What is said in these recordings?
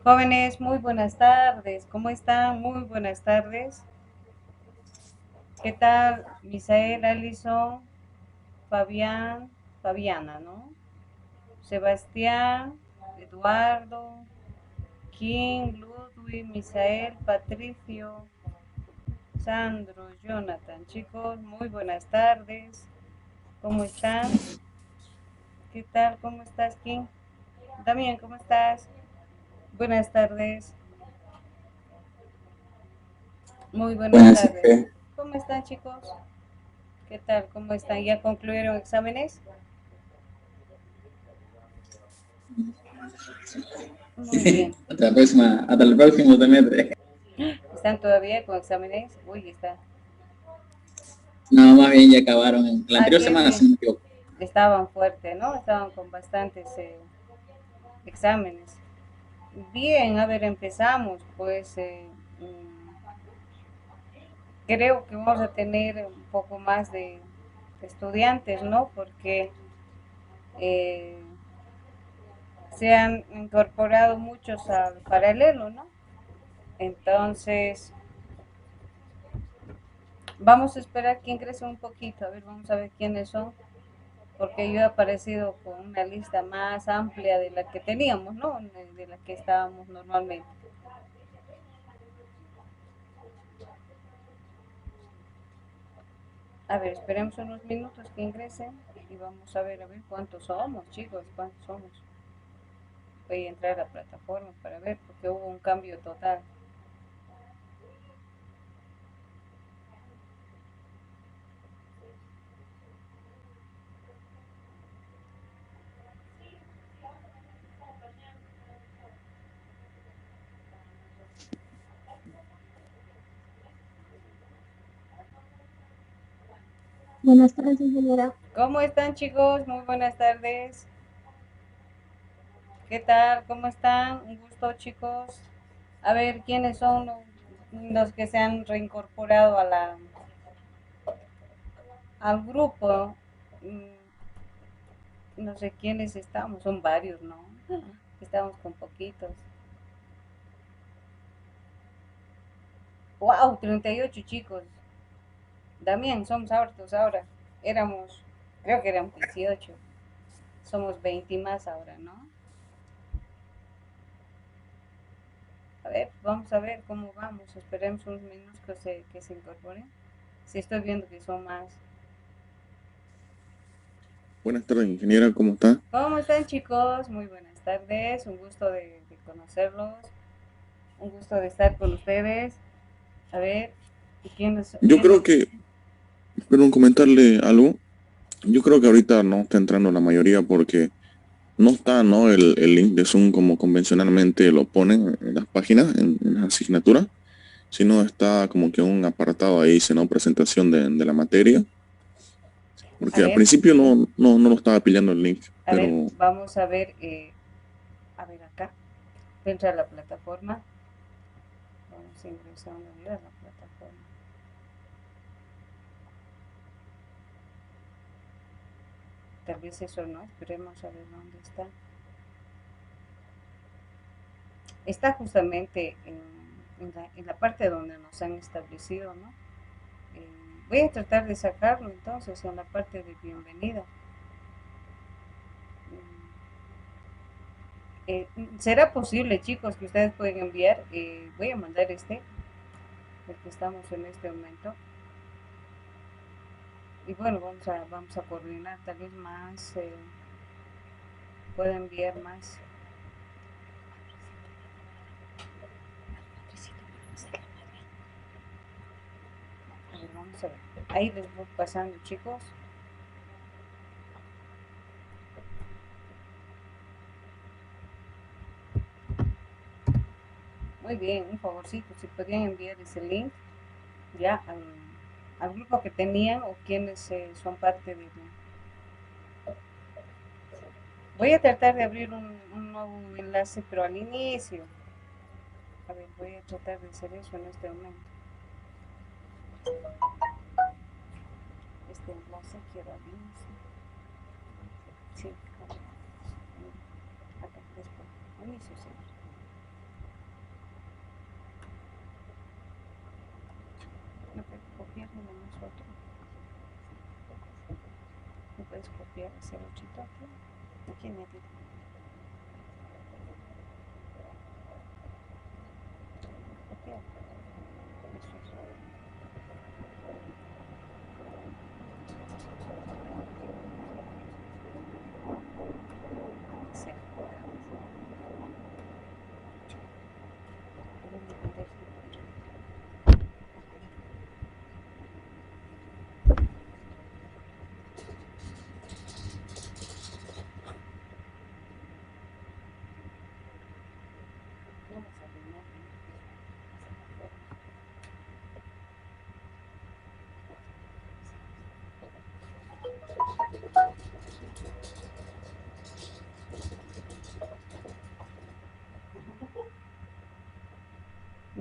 Jóvenes, muy buenas tardes. ¿Cómo están? Muy buenas tardes. ¿Qué tal? Misael, Alison, Fabián, Fabiana, ¿no? Sebastián, Eduardo, King, Ludwig, Misael, Patricio, Sandro, Jonathan. Chicos, muy buenas tardes. ¿Cómo están? ¿Qué tal? ¿Cómo estás, King? También, ¿cómo estás? Buenas tardes. Muy buenas Buenas, tardes. Ife. ¿Cómo están, chicos? ¿Qué tal? ¿Cómo están? ¿Ya concluyeron exámenes? Muy bien. Hasta el próximo semestre. ¿Están todavía con exámenes? Uy, está. No, más bien ya acabaron en la Ah, anterior qué semana, bien. si no me equivoco. Estaban fuertes, ¿no? Estaban con bastantes exámenes. Bien, a ver, empezamos. Pues creo que vamos a tener un poco más de estudiantes, ¿no? Porque eh, se han incorporado muchos al paralelo, ¿no? Entonces, vamos a esperar que ingrese un poquito. A ver, vamos a ver quiénes son. Porque yo he aparecido con una lista más amplia de la que teníamos, ¿no? De la que estábamos normalmente. A ver, esperemos unos minutos que ingresen y vamos a ver cuántos somos, chicos, cuántos somos. Voy a entrar a la plataforma para ver, porque hubo un cambio total. Buenas tardes, ingeniera. ¿Cómo están, chicos? Muy buenas tardes. ¿Qué tal? ¿Cómo están? Un gusto, chicos. A ver, ¿quiénes son los que se han reincorporado al grupo? Mm, No sé quiénes estamos, son varios, ¿no? Estamos con poquitos. ¡Wow! 38 chicos. También somos hartos ahora. Éramos, creo que éramos 18. Somos 20 más ahora, ¿no? A ver, vamos a ver cómo vamos. Esperemos unos minutos que se incorporen. Si estoy viendo que son más. Buenas tardes, ingeniera, ¿cómo está? ¿Cómo están, chicos? Muy buenas tardes. Un gusto de conocerlos. Un gusto de estar con ustedes. A ver, ¿quiénes, Yo creo quiénes que, perdón, comentarle algo. Yo creo que ahorita no está entrando la mayoría porque no está, ¿no? El link de Zoom como convencionalmente lo ponen en las páginas, en las asignaturas, sino está como que un apartado ahí, dice, ¿no? Presentación de la materia, A porque al ver, principio no lo estaba pillando el link, a ver, pero vamos a ver acá, dentro de la plataforma, vamos a ingresar una vez a la plataforma. Tal vez eso no, esperemos a ver dónde está. Está justamente en la parte donde nos han establecido, ¿no? Voy a tratar de sacarlo entonces en la parte de bienvenida. ¿Será posible, chicos, que ustedes pueden enviar? Voy a mandar el que estamos en este momento. Y bueno, vamos a coordinar tal vez más, puedo enviar más. A ver, vamos a ver. Ahí les voy pasando, chicos. Muy bien, un favorcito, si podían enviar ese link ya al grupo que tenían o quienes son parte de. Voy a tratar de abrir un nuevo enlace, pero al inicio. A ver, voy a tratar de hacer eso en este momento. Este enlace quiero abrirse. Sí, acá después. Inicio, sí. No puedes copiar ni nomás otro. No puedes copiar ese ochito aquí. Aquí en medio. Copiar. Eso es. Sí. Vamos a arreglar.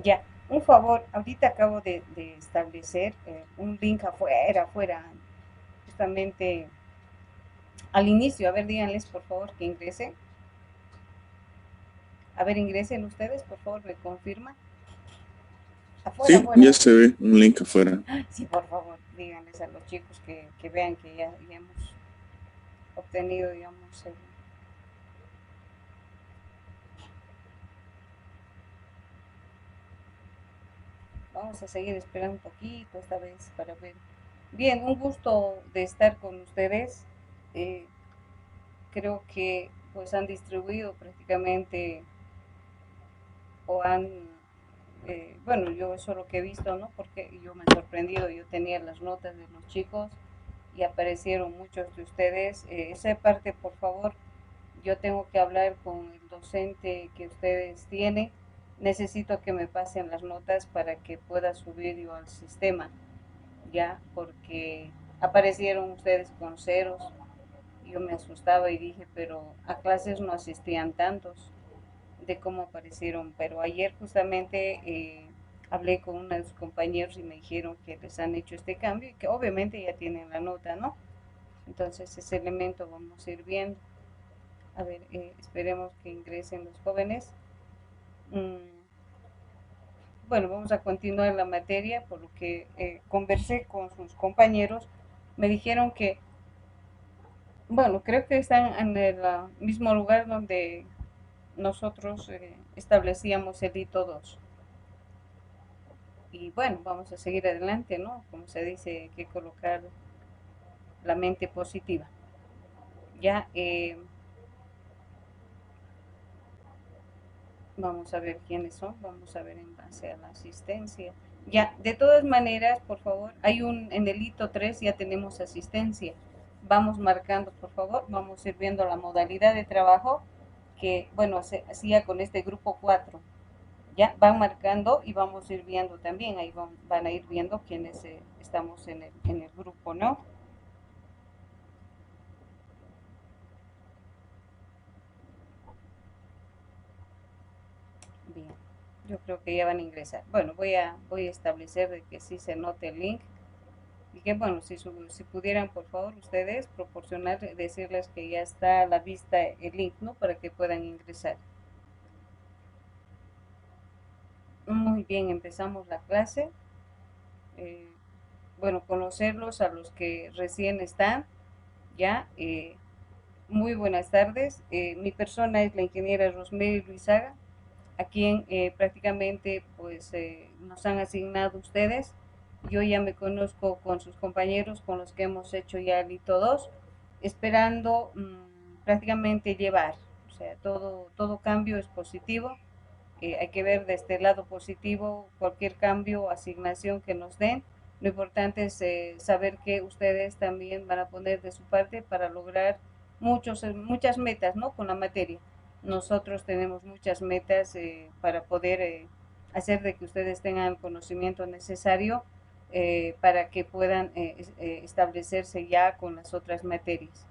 Ya, un favor, ahorita acabo de establecer un link afuera, justamente al inicio. A ver, díganles por favor que ingresen. A ver, ingresen ustedes, por favor, me confirman. Afuera, Sí, afuera. ya se ve un link afuera. Sí, por favor, díganles a los chicos que vean que ya hemos obtenido, digamos, vamos a seguir esperando un poquito esta vez para ver. Bien, un gusto de estar con ustedes. Creo que pues han distribuido prácticamente o han, bueno, yo eso es lo que he visto, ¿no? Porque yo me he sorprendido, yo tenía las notas de los chicos y aparecieron muchos de ustedes. Esa parte, por favor, yo tengo que hablar con el docente que ustedes tienen. Necesito que me pasen las notas para que pueda subir yo al sistema, ya, porque aparecieron ustedes con ceros. Yo me asustaba y dije, pero a clases no asistían tantos de cómo aparecieron. Pero ayer justamente hablé con uno de sus compañeros y me dijeron que les han hecho este cambio y que obviamente ya tienen la nota, ¿no? Entonces ese elemento vamos a ir viendo. A ver, esperemos que ingresen los jóvenes. Bueno, vamos a continuar la materia, por lo que conversé con sus compañeros. Me dijeron que, bueno, creo que están en el mismo lugar donde nosotros establecíamos el hito 2. Y bueno, vamos a seguir adelante, ¿no? Como se dice, hay que colocar la mente positiva. Ya, vamos a ver quiénes son, vamos a ver en base a la asistencia. Ya, de todas maneras, por favor, hay en el hito 3 ya tenemos asistencia. Vamos marcando, por favor, vamos a ir viendo la modalidad de trabajo que, bueno, se hacía con este grupo 4. Ya van marcando y vamos a ir viendo también, ahí van a ir viendo quiénes estamos en el grupo, ¿no? Bien, yo creo que ya van a ingresar. Bueno, voy a establecer de que sí se note el link y que bueno, si pudieran por favor ustedes proporcionar, decirles que ya está a la vista el link, ¿no? Para que puedan ingresar. Muy bien, empezamos la clase. Bueno, conocerlos a los que recién están, ya. Muy buenas tardes. Mi persona es la ingeniera Rosemary Luizaga, a quien prácticamente pues nos han asignado ustedes. Yo ya me conozco con sus compañeros con los que hemos hecho ya el hito 2, esperando prácticamente llevar, o sea, todo cambio es positivo. Hay que ver de este lado positivo cualquier cambio o asignación que nos den. Lo importante es saber que ustedes también van a poner de su parte para lograr muchas metas, ¿no? Con la materia. Nosotros tenemos muchas metas para poder hacer de que ustedes tengan el conocimiento necesario para que puedan establecerse ya con las otras materias.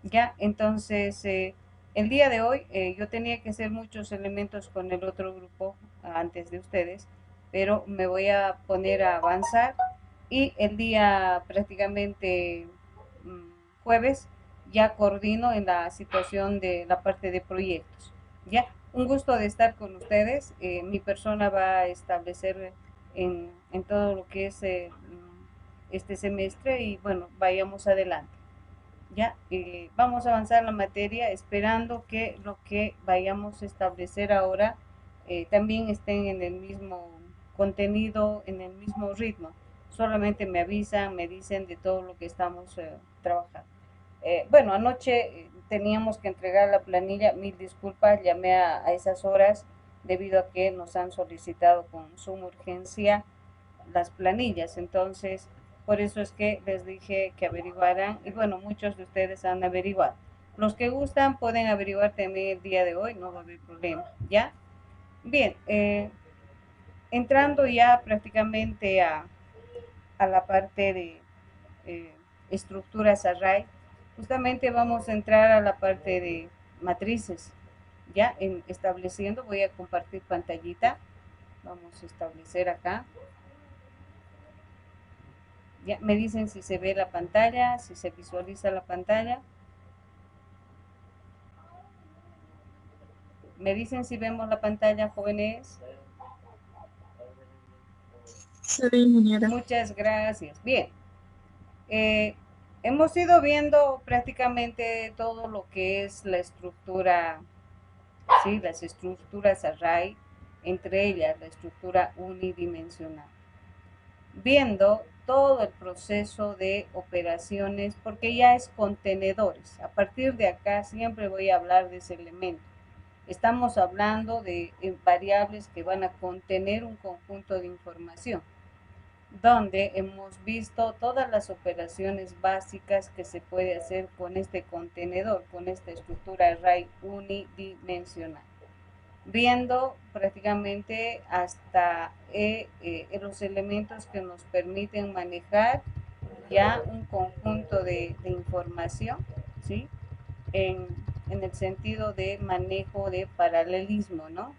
Ya, entonces, el día de hoy yo tenía que hacer muchos elementos con el otro grupo antes de ustedes, pero me voy a poner a avanzar y el día prácticamente jueves ya coordino en la situación de la parte de proyectos. Ya, un gusto de estar con ustedes. Mi persona va a establecer en en todo lo que es este semestre y bueno, vayamos adelante. Ya, vamos a avanzar la materia esperando que lo que vayamos a establecer ahora también estén en el mismo contenido, en el mismo ritmo. Solamente me avisan, me dicen de todo lo que estamos trabajando. Bueno, anoche teníamos que entregar la planilla, mil disculpas, llamé a esas horas debido a que nos han solicitado con suma urgencia las planillas, entonces por eso es que les dije que averiguaran y bueno, muchos de ustedes han averiguado. Los que gustan pueden averiguar también el día de hoy, no va a haber problema, ¿ya? Bien, entrando ya prácticamente a la parte de eh, estructuras array, justamente vamos a entrar a la parte de matrices, ya estableciendo, voy a compartir pantallita, vamos a establecer acá. Ya me dicen si se ve la pantalla, si se visualiza la pantalla. Me dicen si vemos la pantalla, jóvenes. Se ve, ingeniera. Muchas gracias. Bien. Hemos ido viendo prácticamente todo lo que es la estructura, ¿sí? Las estructuras array, entre ellas la estructura unidimensional. Viendo todo el proceso de operaciones, porque ya es contenedores. A partir de acá siempre voy a hablar de ese elemento. Estamos hablando de variables que van a contener un conjunto de información, donde hemos visto todas las operaciones básicas que se puede hacer con este contenedor, con esta estructura array unidimensional, viendo prácticamente hasta los elementos que nos permiten manejar ya un conjunto de información, ¿sí? En el sentido de manejo de paralelismo, ¿no?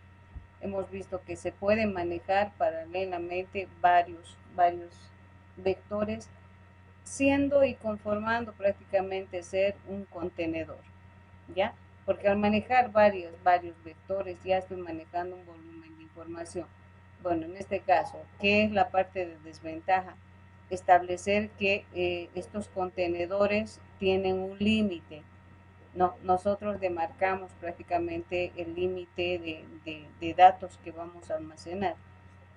Hemos visto que se pueden manejar paralelamente varios vectores, siendo y conformando prácticamente ser un contenedor, ¿ya? Porque al manejar varios vectores ya estoy manejando un volumen de información. Bueno, en este caso, ¿qué es la parte de desventaja? Establecer que estos contenedores tienen un límite. No, nosotros demarcamos prácticamente el límite de datos que vamos a almacenar,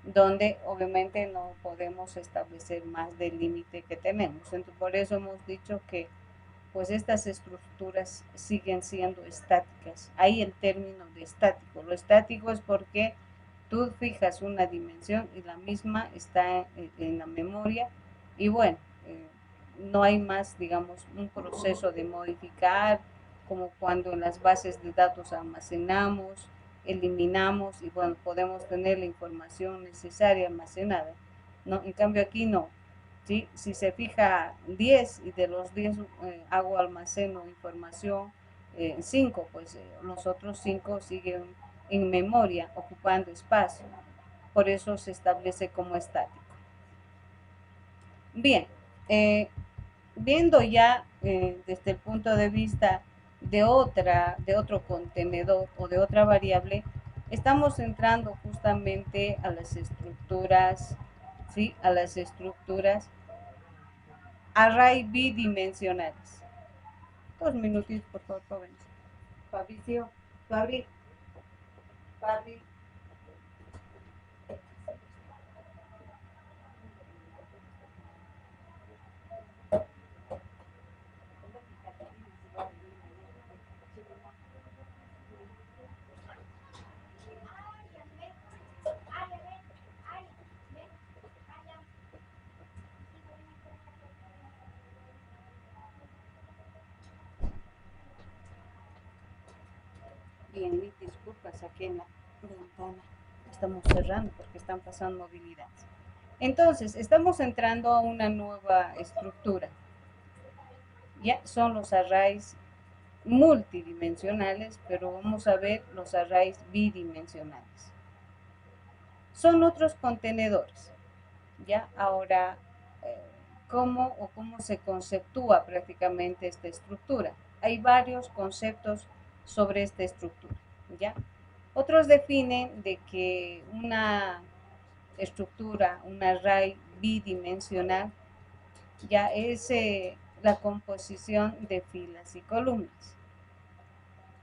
donde obviamente no podemos establecer más del límite que tenemos. Entonces, por eso hemos dicho que pues estas estructuras siguen siendo estáticas. Hay el término de estático. Lo estático es porque tú fijas una dimensión y la misma está en la memoria y bueno, no hay más, digamos, un proceso de modificar, como cuando en las bases de datos almacenamos, eliminamos y bueno, podemos tener la información necesaria almacenada. ¿No? En cambio aquí no. ¿Sí? Si se fija 10 y de los 10 hago almaceno información 5, pues los otros 5 siguen en memoria ocupando espacio. Por eso se establece como estático. Bien, viendo ya desde el punto de vista de otro contenedor o de otra variable, estamos entrando justamente a las estructuras, ¿sí? A las estructuras array bidimensionales. 2 minutitos, por favor, jóvenes. Fabricio, Fabri. Bien, mis disculpas, aquí en la ventana estamos cerrando porque están pasando movilidades. Entonces, estamos entrando a una nueva estructura. Ya son los arrays multidimensionales, pero vamos a ver los arrays bidimensionales. Son otros contenedores. Ya, ahora, ¿cómo se conceptúa prácticamente esta estructura? Hay varios conceptos sobre esta estructura, ¿ya? Otros definen de que una estructura, un array bidimensional, ya es la composición de filas y columnas.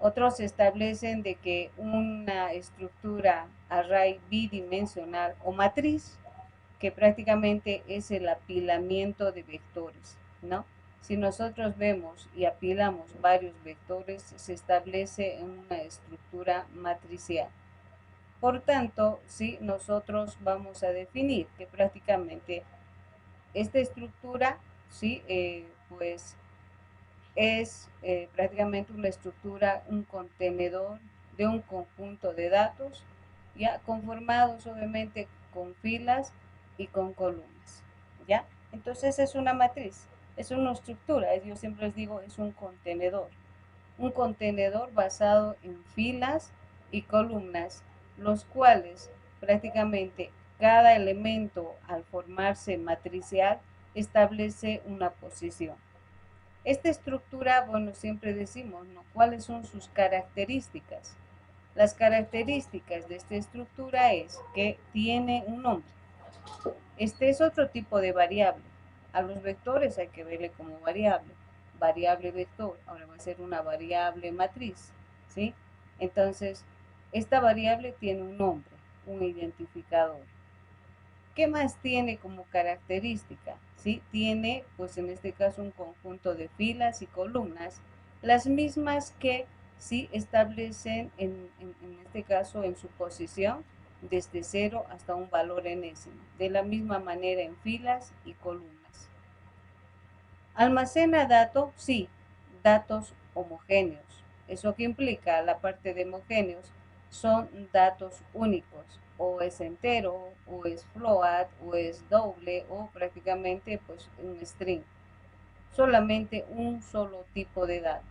Otros establecen de que una estructura array bidimensional o matriz, que prácticamente es el apilamiento de vectores, ¿no? Si nosotros vemos y apilamos varios vectores, se establece una estructura matricial. Por tanto, sí, nosotros vamos a definir que prácticamente esta estructura, sí, pues es prácticamente una estructura, un contenedor de un conjunto de datos, ya conformados obviamente con filas y con columnas, ¿ya? Entonces es una matriz, es una estructura, yo siempre les digo, es un contenedor basado en filas y columnas, los cuales prácticamente cada elemento al formarse matricial establece una posición. Esta estructura, bueno, siempre decimos, ¿no? ¿Cuáles son sus características? Las características de esta estructura es que tiene un nombre. Este es otro tipo de variable. A los vectores hay que verle como variable. Variable vector, ahora va a ser una variable matriz, ¿sí? Entonces, esta variable tiene un nombre, un identificador. ¿Qué más tiene como característica? ¿Sí? Tiene, pues en este caso, un conjunto de filas y columnas, las mismas que sí establecen, en este caso, en su posición, desde 0 hasta un valor enésimo. De la misma manera en filas y columnas. ¿Almacena datos? Sí, datos homogéneos. ¿Eso qué implica? La parte de homogéneos son datos únicos, o es entero, o es float, o es doble, o prácticamente pues un string. Solamente un solo tipo de dato.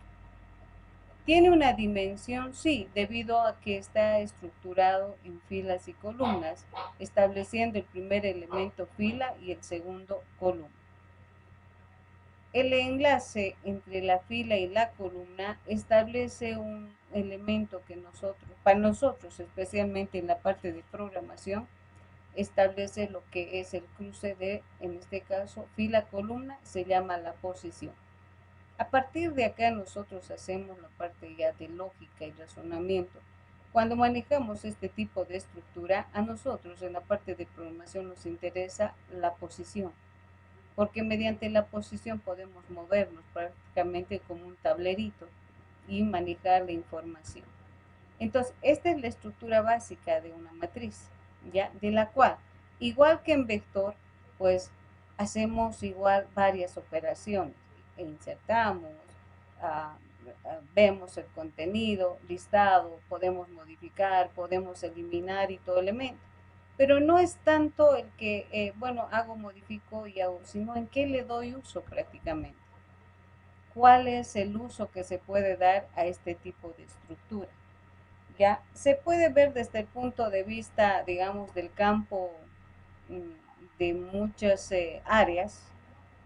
¿Tiene una dimensión? Sí, debido a que está estructurado en filas y columnas, estableciendo el primer elemento fila y el segundo columna. El enlace entre la fila y la columna establece un elemento que para nosotros, especialmente en la parte de programación, establece lo que es el cruce de, en este caso, fila-columna, se llama la posición. A partir de acá nosotros hacemos la parte ya de lógica y razonamiento. Cuando manejamos este tipo de estructura, a nosotros en la parte de programación nos interesa la posición, porque mediante la posición podemos movernos prácticamente como un tablerito y manejar la información. Entonces, esta es la estructura básica de una matriz, ¿ya? De la cual, igual que en vector, pues hacemos igual varias operaciones. Insertamos, vemos el contenido, listado, podemos modificar, podemos eliminar y todo elemento. Pero no es tanto el que, bueno, hago, modifico y hago, sino en qué le doy uso prácticamente. ¿Cuál es el uso que se puede dar a este tipo de estructura? Ya se puede ver desde el punto de vista, digamos, del campo de muchas áreas,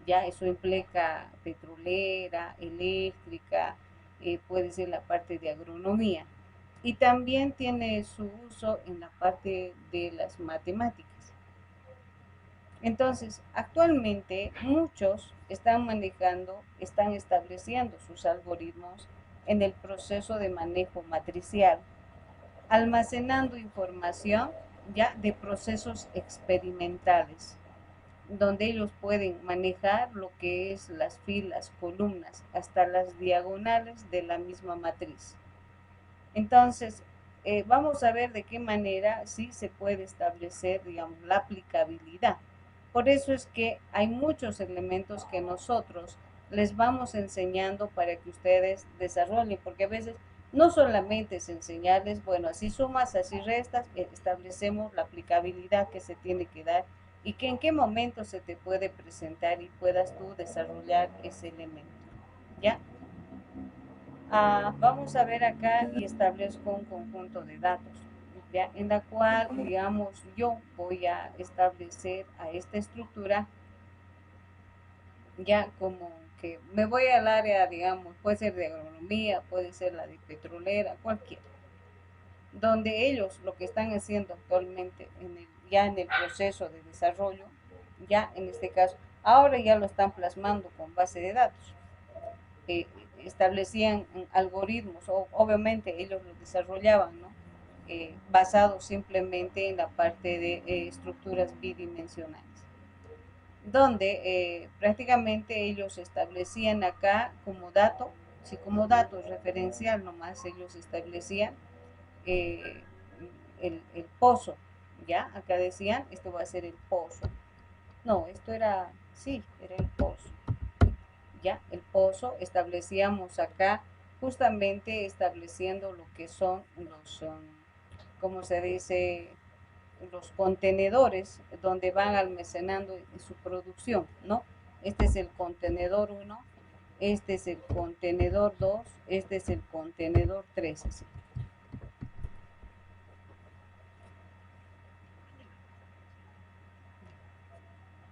ya eso implica petrolera, eléctrica, puede ser la parte de agronomía, y también tiene su uso en la parte de las matemáticas. Entonces, actualmente muchos están estableciendo sus algoritmos en el proceso de manejo matricial, almacenando información ya de procesos experimentales, donde ellos pueden manejar lo que es las filas, columnas, hasta las diagonales de la misma matriz. Entonces, vamos a ver de qué manera sí se puede establecer, digamos, la aplicabilidad. Por eso es que hay muchos elementos que nosotros les vamos enseñando para que ustedes desarrollen, porque a veces no solamente es enseñarles, bueno, así sumas, así restas, establecemos la aplicabilidad que se tiene que dar y que en qué momento se te puede presentar y puedas tú desarrollar ese elemento, ¿ya? Vamos a ver acá y establezco un conjunto de datos, ¿ya? En la cual, digamos, yo voy a establecer a esta estructura, ya como que me voy al área, digamos, puede ser de agronomía, puede ser la de petrolera, cualquiera, donde ellos lo que están haciendo actualmente ya en el proceso de desarrollo, ya en este caso, ahora ya lo están plasmando con base de datos. Establecían algoritmos, obviamente ellos lo desarrollaban, ¿no? Basados simplemente en la parte de estructuras bidimensionales, donde prácticamente ellos establecían acá como dato, si como dato referencial nomás ellos establecían eh, el pozo, ¿ya? Acá decían, esto va a ser el pozo. No, esto era, sí, era el pozo. Ya, el pozo, establecíamos acá, justamente estableciendo lo que son los, ¿cómo se dice? Los contenedores donde van almacenando su producción, ¿no? Este es el contenedor 1, este es el contenedor 2, este es el contenedor 3, así.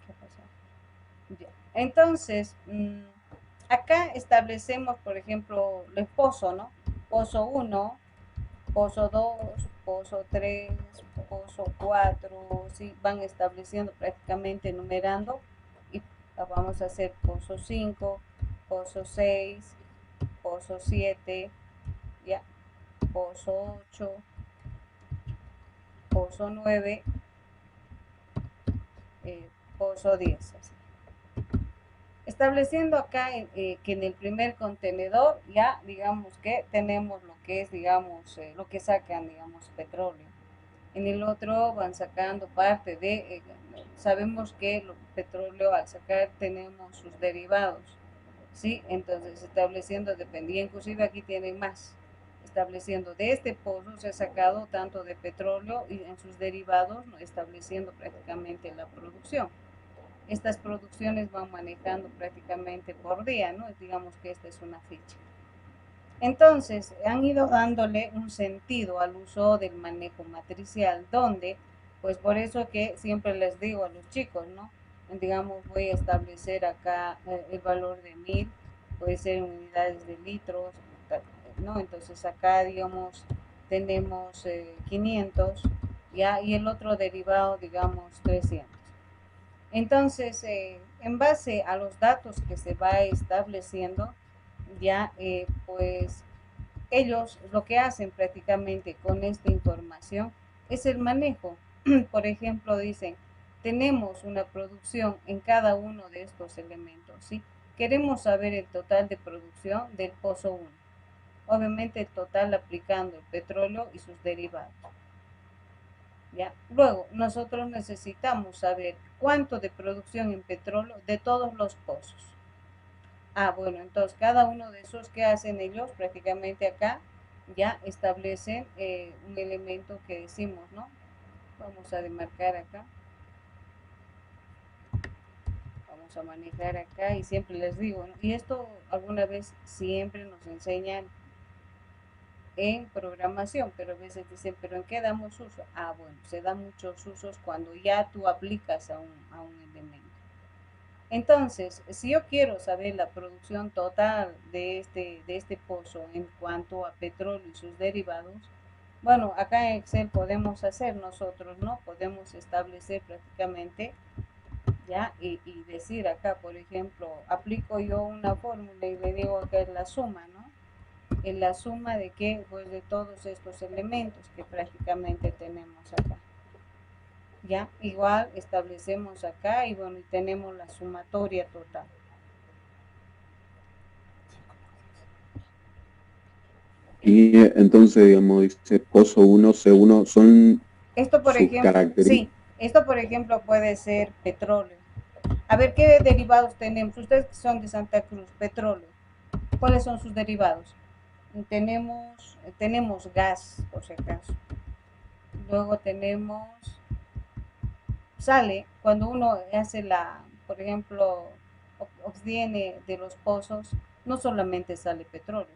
¿Qué pasó? Ya. Entonces, acá establecemos, por ejemplo, el pozo, ¿no? Pozo 1, pozo 2, pozo 3, pozo 4, ¿sí? Van estableciendo prácticamente numerando y vamos a hacer pozo 5, pozo 6, pozo 7, ya, pozo 8, pozo 9, pozo 10, así. Estableciendo acá que en el primer contenedor ya digamos que tenemos lo que es, digamos, lo que sacan, digamos, petróleo. En el otro van sacando parte de, sabemos que el petróleo al sacar tenemos sus derivados, ¿sí? Entonces estableciendo, dependía, inclusive aquí tienen más, estableciendo de este pozo se ha sacado tanto de petróleo y en sus derivados, ¿no? Estableciendo prácticamente la producción. Estas producciones van manejando prácticamente por día, ¿no? Digamos que esta es una ficha. Entonces, han ido dándole un sentido al uso del manejo matricial, donde, pues por eso que siempre les digo a los chicos, ¿no? Digamos, voy a establecer acá el valor de 1000, puede ser en unidades de litros, ¿no? Entonces acá, digamos, tenemos 500, ¿ya? Y el otro derivado, digamos, 300. Entonces, en base a los datos que se va estableciendo, ya pues ellos lo que hacen prácticamente con esta información es el manejo. Por ejemplo, dicen, tenemos una producción en cada uno de estos elementos, ¿sí? Queremos saber el total de producción del pozo 1. Obviamente el total aplicando el petróleo y sus derivados. ¿Ya? Luego, nosotros necesitamos saber cuánto de producción en petróleo de todos los pozos. Bueno, entonces cada uno de esos que hacen ellos prácticamente acá ya establecen un elemento que decimos, ¿no? Vamos a demarcar acá. Vamos a manejar acá y siempre les digo, ¿no? Y esto alguna vez siempre nos enseñan en programación, pero a veces dicen, ¿pero en qué damos uso? Bueno, se dan muchos usos cuando ya tú aplicas a un elemento. Entonces, si yo quiero saber la producción total de este pozo en cuanto a petróleo y sus derivados, bueno, acá en Excel podemos hacer nosotros, ¿no? Podemos establecer prácticamente, ¿ya? Y decir acá, por ejemplo, aplico yo una fórmula y le digo acá es la suma, ¿no? En la suma de qué, pues de todos estos elementos que prácticamente tenemos acá. Ya, igual establecemos acá y bueno, tenemos la sumatoria total. Y entonces, digamos, dice pozo 1, C1, son esto, por ejemplo, sí, esto por ejemplo puede ser petróleo. A ver, ¿qué derivados tenemos? Ustedes que son de Santa Cruz, petróleo. ¿Cuáles son sus derivados? Tenemos gas, por si acaso. Luego tenemos sale, cuando uno hace por ejemplo, obtiene de los pozos, no solamente sale petróleo,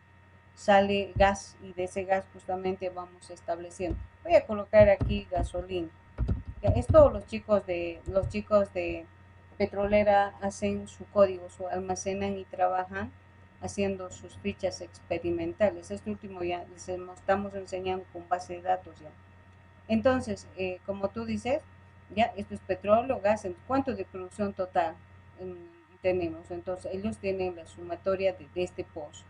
sale gas y de ese gas justamente vamos estableciendo. Voy a colocar aquí gasolina. Esto los chicos de petrolera hacen su código, almacenan y trabajan haciendo sus fichas experimentales. Este último ya les estamos enseñando con base de datos ya. Entonces, como tú dices, ya, esto es petróleo, gas, ¿cuánto de producción total tenemos? Entonces, ellos tienen la sumatoria de este pozo.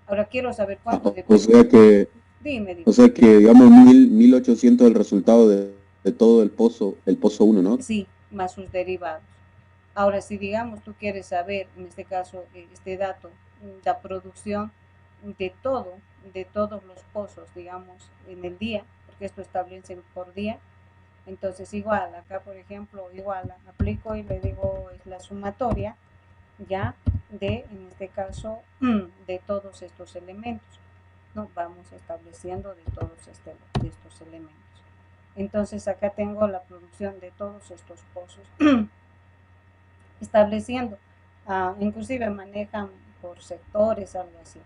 Ahora quiero saber cuánto de... O sea que, Dime. o sea que digamos 1800 el resultado de todo el pozo 1, ¿no? Sí, más sus derivados. Ahora, si digamos tú quieres saber, en este caso, este dato, la producción de todos los pozos, digamos, en el día, porque esto establece por día, entonces igual, acá por ejemplo, igual aplico y le digo es la sumatoria, ya, en este caso, de todos estos elementos, ¿no? Vamos estableciendo de todos de estos elementos. Entonces acá tengo la producción de todos estos pozos, estableciendo, inclusive manejan por sectores, algo así.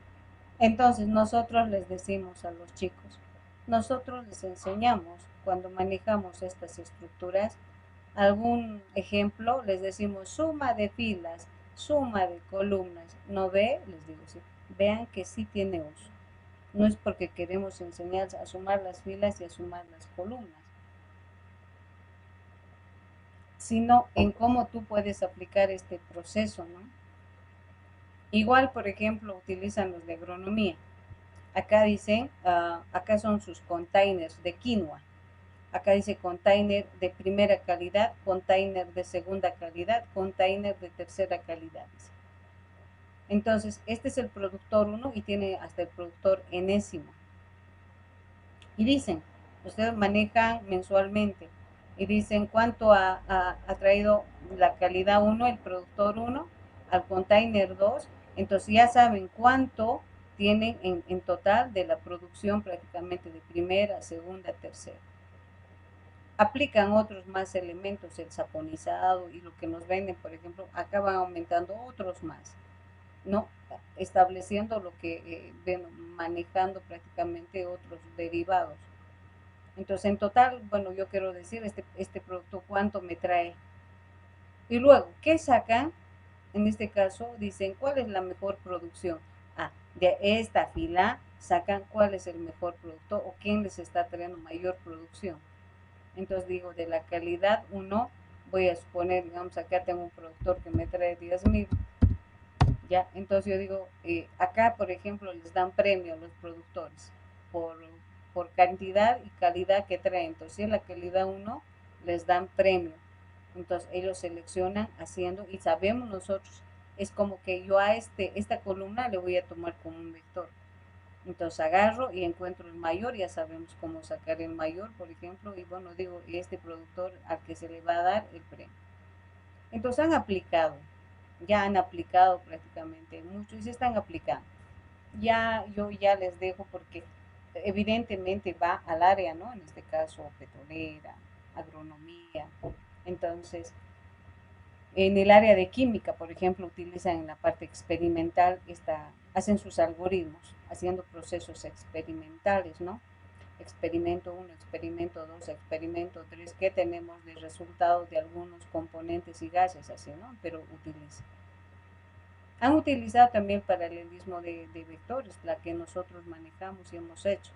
Entonces nosotros les decimos a los chicos, nosotros les enseñamos cuando manejamos estas estructuras, algún ejemplo, les decimos suma de filas, suma de columnas. ¿No ve? Les digo, sí. Vean que sí tiene uso. No es porque queremos enseñar a sumar las filas y a sumar las columnas, sino en cómo tú puedes aplicar este proceso, ¿no? Igual, por ejemplo, utilizan los de agronomía. Acá dicen, acá son sus containers de quinoa. Acá dice container de primera calidad, container de segunda calidad, container de tercera calidad. Entonces, este es el productor 1 y tiene hasta el productor enésimo. Y dicen, ustedes manejan mensualmente y dicen cuánto ha traído la calidad 1, el productor 1, al container 2. Entonces ya saben cuánto tienen en total de la producción prácticamente de primera, segunda, tercera. Aplican otros más elementos, el saponizado y lo que nos venden, por ejemplo, acá van aumentando otros más, ¿no? Estableciendo lo que manejando prácticamente otros derivados. Entonces, en total, bueno, yo quiero decir, este producto, ¿cuánto me trae? Y luego, ¿qué sacan? En este caso, dicen, ¿cuál es la mejor producción? De esta fila, sacan cuál es el mejor producto o quién les está trayendo mayor producción. Entonces, digo, de la calidad 1, voy a suponer, digamos, acá tengo un productor que me trae 10,000. Ya, entonces yo digo, acá, por ejemplo, les dan premio a los productores por cantidad y calidad que traen. Entonces, si es la calidad 1, les dan premio. Entonces, ellos seleccionan haciendo, y sabemos nosotros, es como que yo a esta columna le voy a tomar como un vector. Entonces agarro y encuentro el mayor, ya sabemos cómo sacar el mayor, por ejemplo, y bueno, digo, este productor al que se le va a dar el premio. Entonces ya han aplicado prácticamente mucho y se están aplicando. Yo ya les dejo porque evidentemente va al área, ¿no? En este caso, petrolera, agronomía. Entonces, en el área de química, por ejemplo, utilizan en la parte experimental, hacen sus algoritmos, haciendo procesos experimentales, ¿no? Experimento 1, experimento 2, experimento 3, ¿qué tenemos de resultados de algunos componentes y gases así, ¿no? Pero utilizan. Han utilizado también el paralelismo de vectores, la que nosotros manejamos y hemos hecho.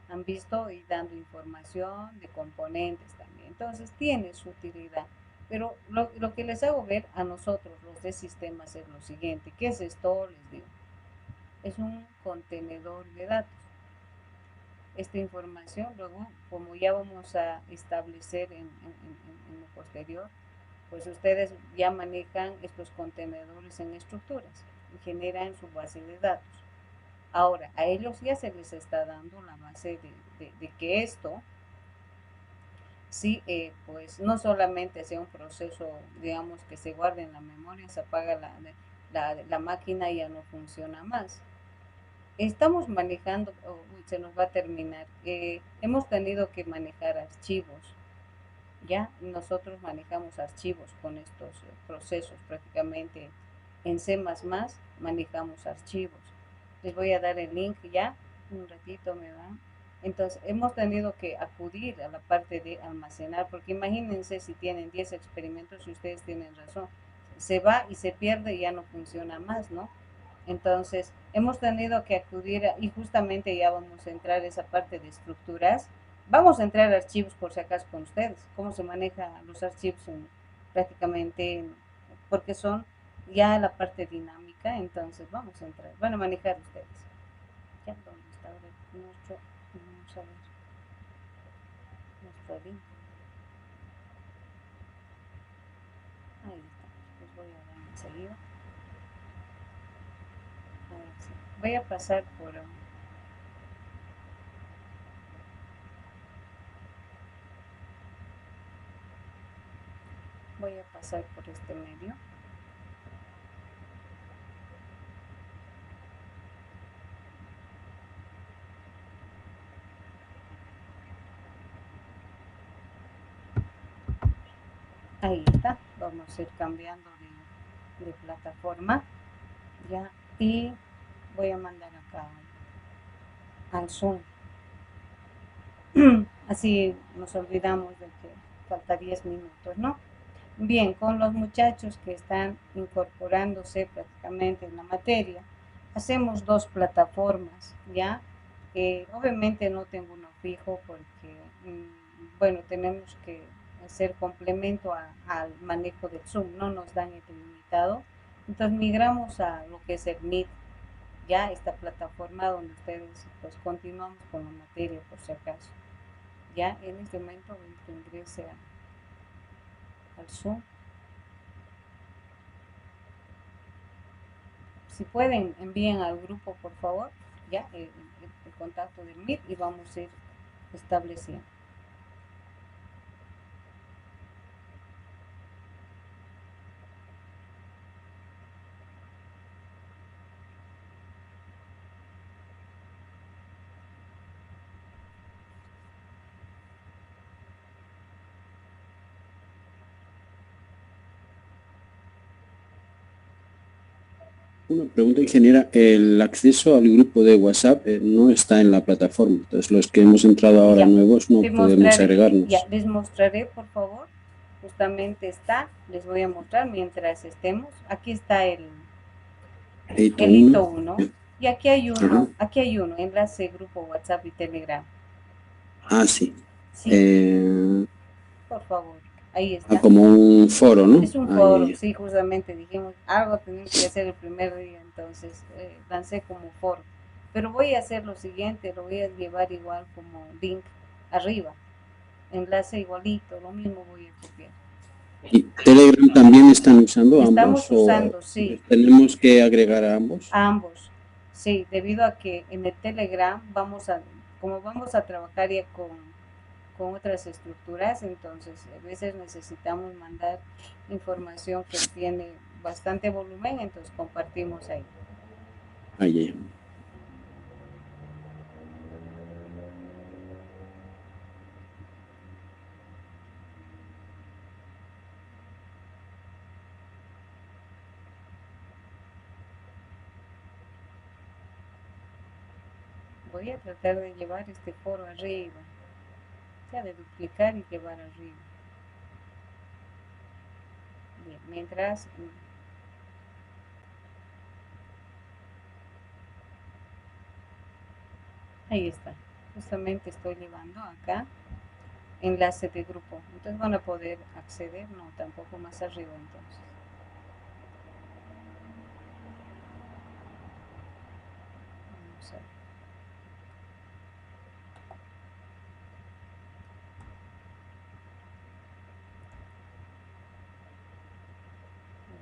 Han visto y dando información de componentes también. Entonces tiene su utilidad. Pero lo que les hago ver a nosotros, los de sistemas, es lo siguiente. ¿Qué es esto? Les digo. Es un contenedor de datos. Esta información, luego, como ya vamos a establecer en lo posterior, pues ustedes ya manejan estos contenedores en estructuras y generan su base de datos. Ahora, a ellos ya se les está dando la base de que esto, sí, pues no solamente sea un proceso, digamos, que se guarde en la memoria, se apaga la máquina y ya no funciona más. Estamos manejando, se nos va a terminar, hemos tenido que manejar archivos, ya nosotros manejamos archivos con estos procesos prácticamente en C++ manejamos archivos. Les voy a dar el link ya, un ratito me va. Entonces hemos tenido que acudir a la parte de almacenar, porque imagínense si tienen 10 experimentos y ustedes tienen razón, se va y se pierde y ya no funciona más, ¿no? Entonces hemos tenido que acudir y justamente ya vamos a entrar a esa parte de estructuras, vamos a entrar a archivos por si acaso con ustedes, cómo se manejan los archivos porque son ya la parte dinámica, entonces vamos a entrar, van a manejar ustedes. Ya, ¿dónde está ahora vamos a ver, nuestro link? Ahí está, pues voy a dar enseguida. Ahora sí. Voy a pasar por... voy a pasar por este medio. Ahí está, vamos a ir cambiando de plataforma, ya, y voy a mandar acá al Zoom. Así nos olvidamos de que falta 10 minutos, ¿no? Bien, con los muchachos que están incorporándose prácticamente en la materia, hacemos dos plataformas, ¿ya? Obviamente no tengo uno fijo porque, bueno, tenemos que hacer complemento al manejo del Zoom, no nos dan el ilimitado. Entonces migramos a lo que es el Meet, ya esta plataforma donde ustedes pues continuamos con la materia por si acaso. Ya en este momento voy a que ingrese al Zoom. Si pueden, envíen al grupo, por favor, ya el contacto del Meet y vamos a ir estableciendo. Una pregunta, ingeniera. El acceso al grupo de WhatsApp no está en la plataforma. Entonces, los que hemos entrado ahora Ya, nuevos no podemos agregarnos. Ya, les mostraré, por favor. Justamente está, les voy a mostrar mientras estemos. Aquí está el hito 1. Y aquí hay uno, enlace grupo WhatsApp y Telegram. Ah, sí. Sí. Por favor, ahí está. Como un foro, ¿no? Es un foro, sí, justamente dijimos, algo tenemos que hacer el primer día, entonces lancé como foro. Pero voy a hacer lo siguiente, lo voy a llevar igual como link arriba, enlace igualito, lo mismo voy a copiar. ¿Y Telegram también están usando ambos? Estamos usando, sí. ¿Tenemos que agregar a ambos? A ambos, sí, debido a que en el Telegram como vamos a trabajar ya con otras estructuras, entonces a veces necesitamos mandar información que tiene bastante volumen, entonces compartimos ahí. Ahí. Voy a tratar de llevar este foro arriba, o sea, de duplicar y llevar arriba. Bien, mientras ahí está, justamente estoy llevando acá enlace de grupo, entonces van a poder acceder, no, tampoco más arriba entonces. Vamos a ver.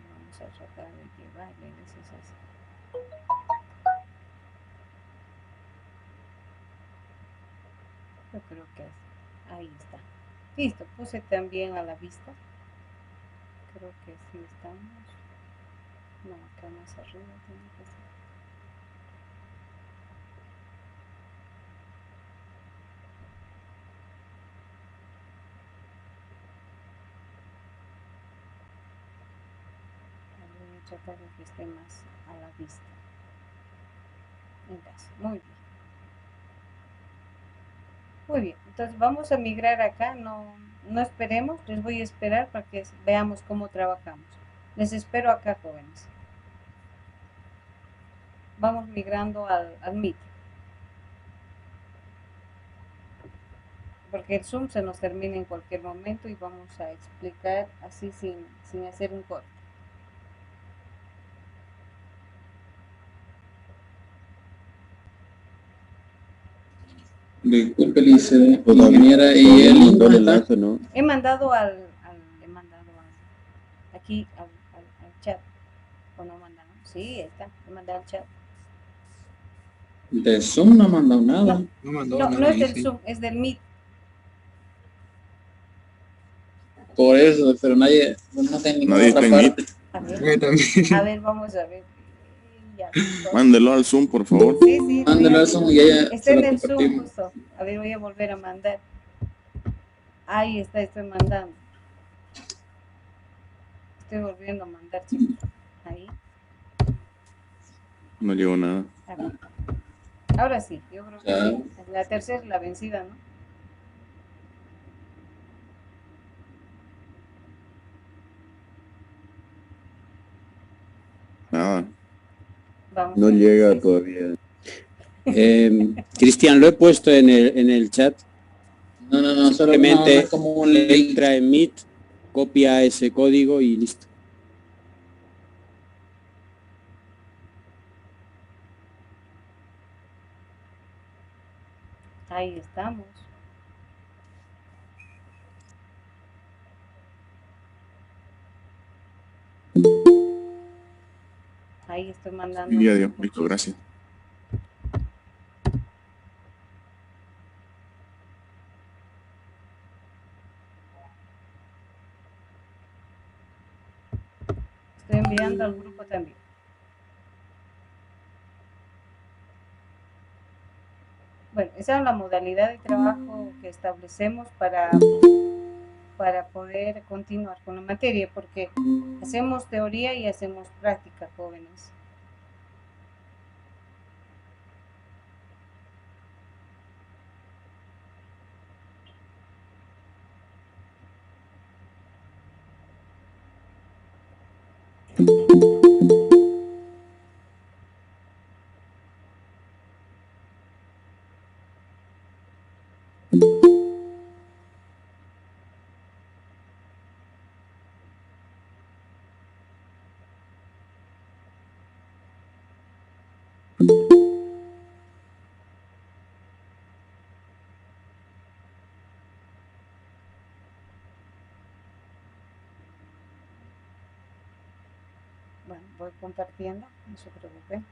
Vamos a tratar de llevarle así. Yo creo que ahí está. Listo, puse también a la vista. Creo que sí estamos. No, acá más arriba tiene que ser. Voy a tratar de que esté más a la vista. Entonces, muy bien. Muy bien, entonces vamos a migrar acá, no esperemos, les voy a esperar para que veamos cómo trabajamos. Les espero acá, jóvenes. Vamos migrando al Meet. porque el Zoom se nos termina en cualquier momento y vamos a explicar así sin hacer un corte. Disculpe, dice Todavía- ingeniera, y todavía el no link mandó el no está. enlace, ¿no? He mandado aquí al chat. ¿O no mandaron? Sí, está. He mandado al chat. De Zoom no ha mandado nada. No es del Zoom, es del Meet. Por eso, pero nadie, no está en ninguna Nadie otra está en parte. A ver, vamos a ver. Ya, Mándelo al Zoom, por favor. sí. Mándelo al Zoom y ya Está se en lo el Zoom compartimos. justo. A ver, voy a volver a mandar. Ahí está, estoy mandando. Estoy volviendo a mandar, chicos. Ahí. No llegó nada. A ver. Ahora sí, yo creo que Ya. sí. La tercera es la vencida, ¿no? Nada. Vamos No a ver, llega sí. todavía. Cristian, lo he puesto en el chat. No, solo Simplemente es como un link. entra en Meet, copia ese código y listo. Ahí estamos. Ahí estoy mandando. Ya dio. Listo, gracias. Estoy enviando al grupo también. Bueno, esa es la modalidad de trabajo que establecemos para poder continuar con la materia, porque hacemos teoría y hacemos práctica, jóvenes. Bueno, voy compartiendo, no se preocupen.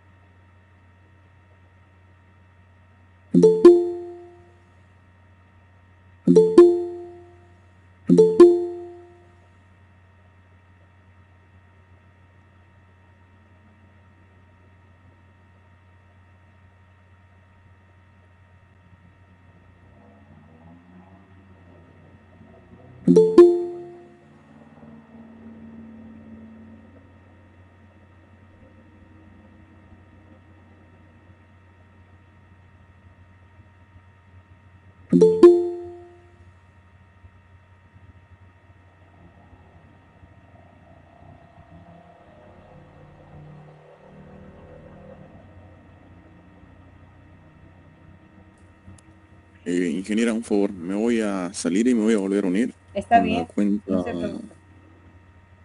Ingeniera, un favor. Me voy a salir y me voy a volver a unir. Está Con la bien, cuenta no se preocupen.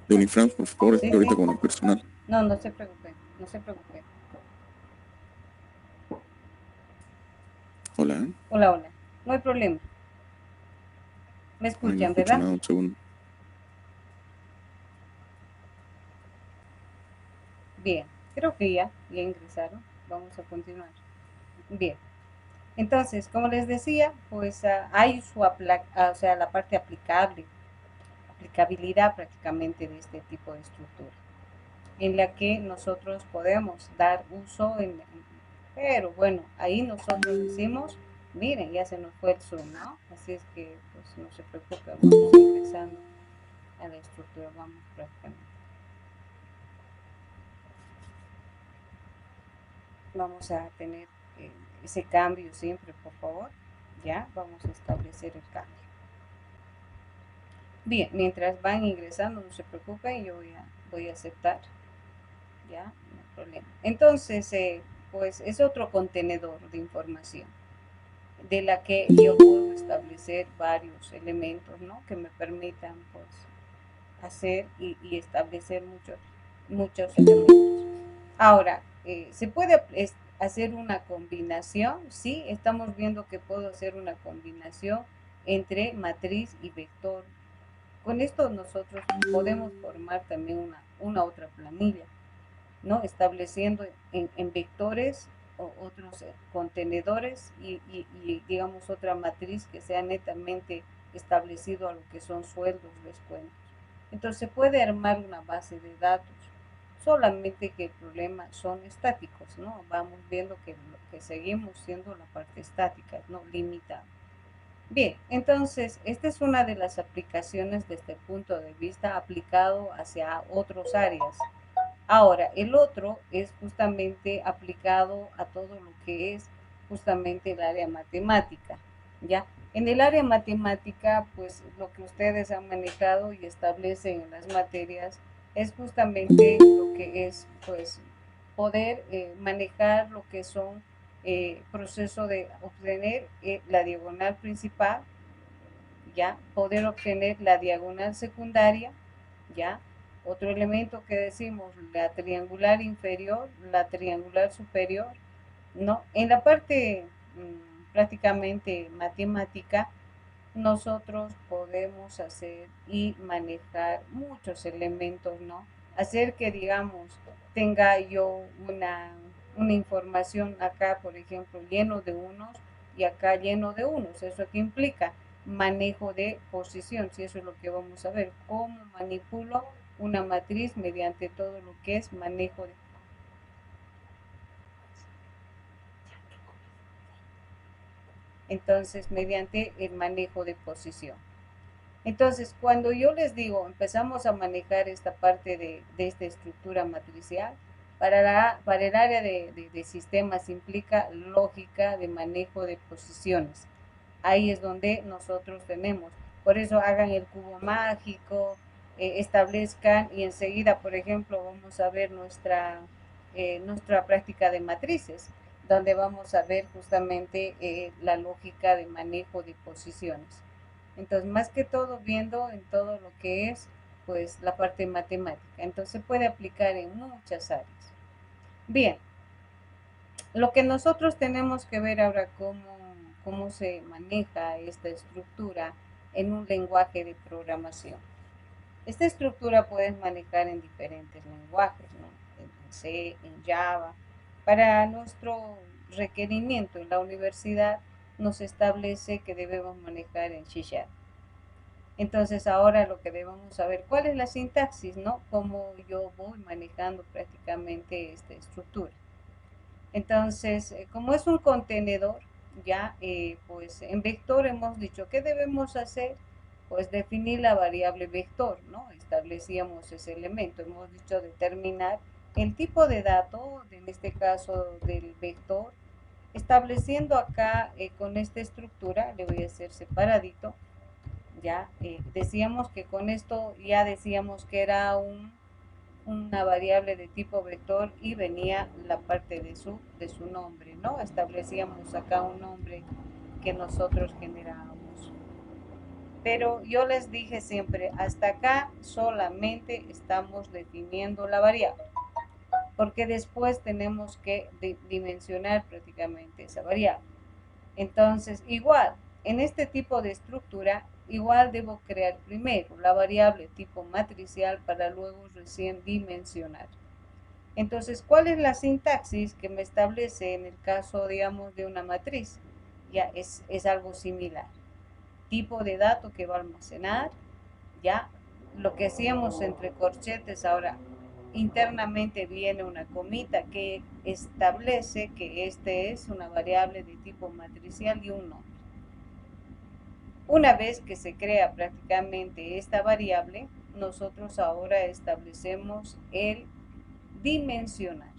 de Unifrance, por favor. Sí, Estoy ahorita sí. con el personal. No se preocupen, no se preocupen. Hola. Hola, no hay problema. Me Ay, no escuchan, escucho ¿verdad? nada, un segundo. Bien, creo que ya ingresaron. Vamos a continuar. Bien. Entonces, como les decía, pues hay o sea, la parte aplicabilidad prácticamente de este tipo de estructura, en la que nosotros podemos dar uso, pero bueno, ahí nosotros decimos, miren, ya se nos fue el Zoom, ¿no? Así es que, pues no se preocupe, vamos ingresando a la estructura, vamos prácticamente. Vamos a tener ese cambio siempre, por favor. Ya, vamos a establecer el cambio. Bien, mientras van ingresando, no se preocupen, yo voy a aceptar. Ya, no hay problema. Entonces, pues es otro contenedor de información. de la que yo puedo establecer varios elementos, ¿no? Que me permitan, pues, hacer y establecer muchos elementos. Ahora, ¿se puede hacer una combinación? Sí, estamos viendo que puedo hacer una combinación entre matriz y vector. Con esto nosotros podemos formar también una otra planilla, ¿no? Estableciendo en vectores o otros contenedores y digamos otra matriz que sea netamente establecido a lo que son sueldos, descuentos. Entonces se puede armar una base de datos, solamente que el problema son estáticos, ¿no? Vamos viendo que lo que seguimos siendo la parte estática, ¿no? Limitada. Bien, entonces, esta es una de las aplicaciones desde el punto de vista aplicado hacia otras áreas. Ahora, el otro es justamente aplicado a todo lo que es justamente el área matemática, ¿ya? En el área matemática, pues lo que ustedes han manejado y establecen en las materias es justamente lo que es, pues, poder manejar lo que son proceso de obtener la diagonal principal, ¿ya? Poder obtener la diagonal secundaria, ¿ya? Otro elemento que decimos, la triangular inferior, la triangular superior, ¿no? En la parte prácticamente matemática, nosotros podemos hacer y manejar muchos elementos, ¿no? Hacer que, digamos, tenga yo una información acá, por ejemplo, lleno de unos y acá lleno de unos. ¿Eso qué implica? Manejo de posición, si eso es lo que vamos a ver, cómo manipulo una matriz mediante todo lo que es manejo de. Entonces, mediante el manejo de posición. Entonces, cuando yo les digo, empezamos a manejar esta parte de esta estructura matricial, para el área de sistemas implica lógica de manejo de posiciones. Ahí es donde nosotros tenemos. Por eso hagan el cubo mágico, establezcan y enseguida, por ejemplo, vamos a ver nuestra práctica de matrices, donde vamos a ver justamente la lógica de manejo de posiciones. Entonces, más que todo, viendo en todo lo que es, pues, la parte matemática. Entonces, se puede aplicar en muchas áreas. Bien, lo que nosotros tenemos que ver ahora cómo se maneja esta estructura en un lenguaje de programación. Esta estructura puedes manejar en diferentes lenguajes, ¿no? En C, en Java. Para nuestro requerimiento en la universidad nos establece que debemos manejar en C#. Entonces ahora lo que debemos saber, ¿cuál es la sintaxis, no? Cómo yo voy manejando prácticamente esta estructura. Entonces, como es un contenedor, ya, pues en vector hemos dicho, ¿qué debemos hacer? Pues definir la variable vector, ¿no? Establecíamos ese elemento, hemos dicho determinar el tipo de dato, en este caso del vector, estableciendo acá con esta estructura, le voy a hacer separadito, ya, decíamos que con esto ya decíamos que era una variable de tipo vector y venía la parte de su nombre, ¿no? Establecíamos acá un nombre que nosotros generábamos. Pero yo les dije siempre, hasta acá solamente estamos definiendo la variable, porque después tenemos que dimensionar prácticamente esa variable. Entonces, igual, en este tipo de estructura, igual debo crear primero la variable tipo matricial para luego recién dimensionar. Entonces, ¿cuál es la sintaxis que me establece en el caso, digamos, de una matriz? Ya es algo similar. Tipo de dato que va a almacenar, ya lo que hacíamos entre corchetes, ahora internamente viene una comita que establece que este es una variable de tipo matricial y un nombre. Una vez que se crea prácticamente esta variable, nosotros ahora establecemos el dimensionar,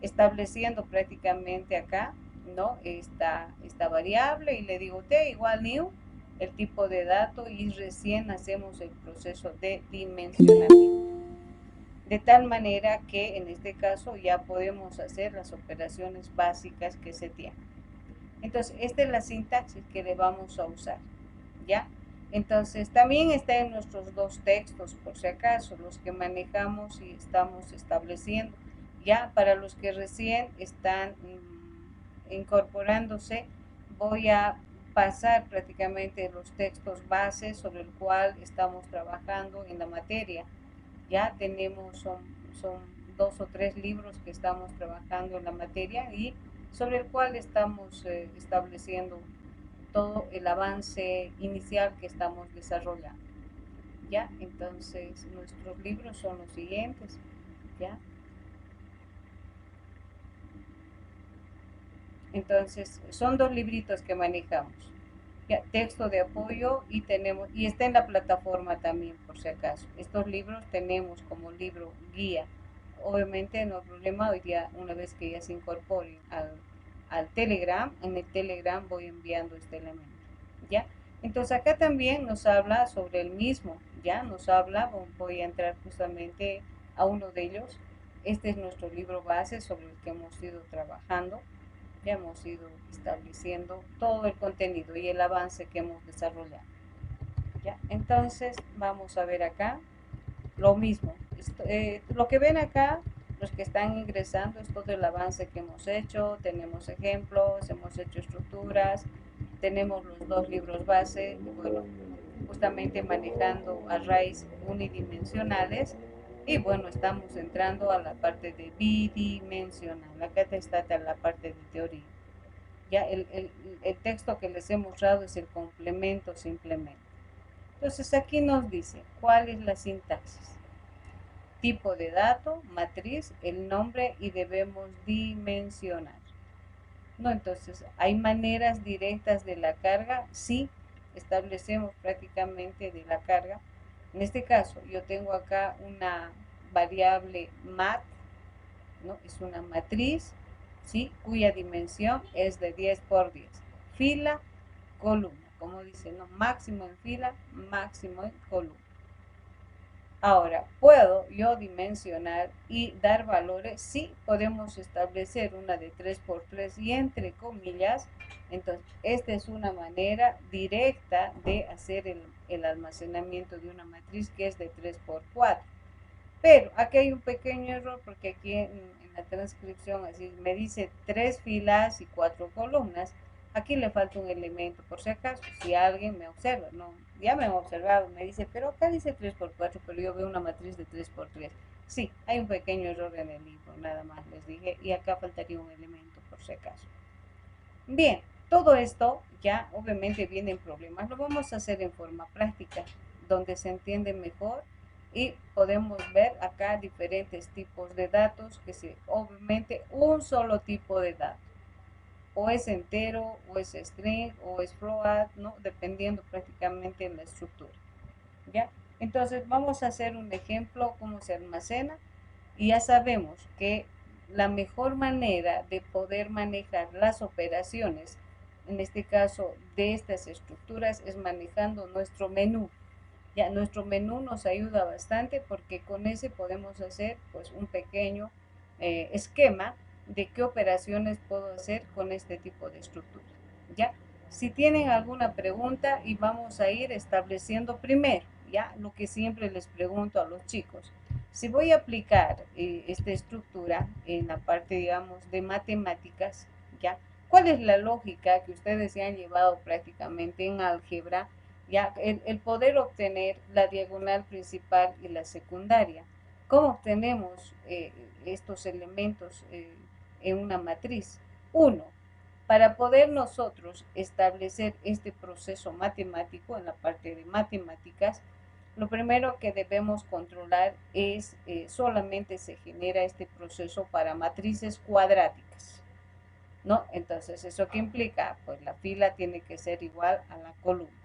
estableciendo prácticamente acá, ¿no? esta variable y le digo t igual new, el tipo de dato, y recién hacemos el proceso de dimensionamiento. De tal manera que en este caso ya podemos hacer las operaciones básicas que se tienen. Entonces, esta es la sintaxis que le vamos a usar, ¿ya? Entonces, también está en nuestros dos textos, por si acaso, los que manejamos y estamos estableciendo. Ya, para los que recién están incorporándose, voy a pasar prácticamente los textos bases sobre el cual estamos trabajando en la materia. Ya tenemos, son 2 o 3 libros que estamos trabajando en la materia y sobre el cual estamos estableciendo todo el avance inicial que estamos desarrollando. ¿Ya? Entonces, nuestros libros son los siguientes. ¿Ya? Entonces, son 2 libritos que manejamos. Ya, texto de apoyo y tenemos, y está en la plataforma también, por si acaso. Estos libros tenemos como libro guía. Obviamente no hay problema, hoy día, una vez que ya se incorporen al Telegram, en el Telegram voy enviando este elemento, ¿ya? Entonces acá también nos habla sobre el mismo, ¿ya? Nos habla, voy a entrar justamente a uno de ellos. Este es nuestro libro base sobre el que hemos ido trabajando. Ya hemos ido estableciendo todo el contenido y el avance que hemos desarrollado. ¿Ya? Entonces vamos a ver acá lo mismo. Lo que ven acá, los que están ingresando, es todo el avance que hemos hecho. Tenemos ejemplos, hemos hecho estructuras, tenemos los 2 libros base, bueno, justamente manejando arrays unidimensionales. Y bueno, estamos entrando a la parte de bidimensional. Acá está la parte de teoría. Ya el texto que les he mostrado es el complemento simplemente. Entonces aquí nos dice cuál es la sintaxis. Tipo de dato, matriz, el nombre y debemos dimensionar. No, entonces, ¿hay maneras directas de la carga? Sí, establecemos prácticamente de la carga. En este caso, yo tengo acá una variable mat, ¿no? Es una matriz, ¿sí? Cuya dimensión es de 10 por 10. Fila, columna, como dice, ¿no? Máximo en fila, máximo en columna. Ahora, ¿puedo yo dimensionar y dar valores? Sí, podemos establecer una de 3 por 3 y entre comillas. Entonces, esta es una manera directa de hacer el almacenamiento de una matriz que es de 3 por 4. Pero aquí hay un pequeño error porque aquí en la transcripción así me dice 3 filas y 4 columnas. Aquí le falta un elemento, por si acaso, si alguien me observa, no, ya me han observado, me dice, pero acá dice 3 por 4, pero yo veo una matriz de 3 por 3. Sí, hay un pequeño error en el libro, nada más les dije, y acá faltaría un elemento, por si acaso. Bien, todo esto ya obviamente vienen problemas, lo vamos a hacer en forma práctica, donde se entiende mejor y podemos ver acá diferentes tipos de datos, obviamente un solo tipo de dato. O es entero, o es string, o es float, ¿no? Dependiendo prácticamente de la estructura, ¿ya? Entonces vamos a hacer un ejemplo cómo se almacena y ya sabemos que la mejor manera de poder manejar las operaciones, en este caso de estas estructuras, es manejando nuestro menú. Ya nuestro menú nos ayuda bastante porque con ese podemos hacer pues un pequeño esquema de qué operaciones puedo hacer con este tipo de estructura. ¿Ya? Si tienen alguna pregunta y vamos a ir estableciendo primero, ¿ya? Lo que siempre les pregunto a los chicos. Si voy a aplicar esta estructura en la parte, digamos, de matemáticas, ¿ya? ¿Cuál es la lógica que ustedes se han llevado prácticamente en álgebra? Ya, el poder obtener la diagonal principal y la secundaria. ¿Cómo obtenemos estos elementos en una matriz? Uno, para poder nosotros establecer este proceso matemático en la parte de matemáticas, lo primero que debemos controlar es solamente se genera este proceso para matrices cuadráticas, ¿no? Entonces, ¿eso qué implica? Pues la fila tiene que ser igual a la columna.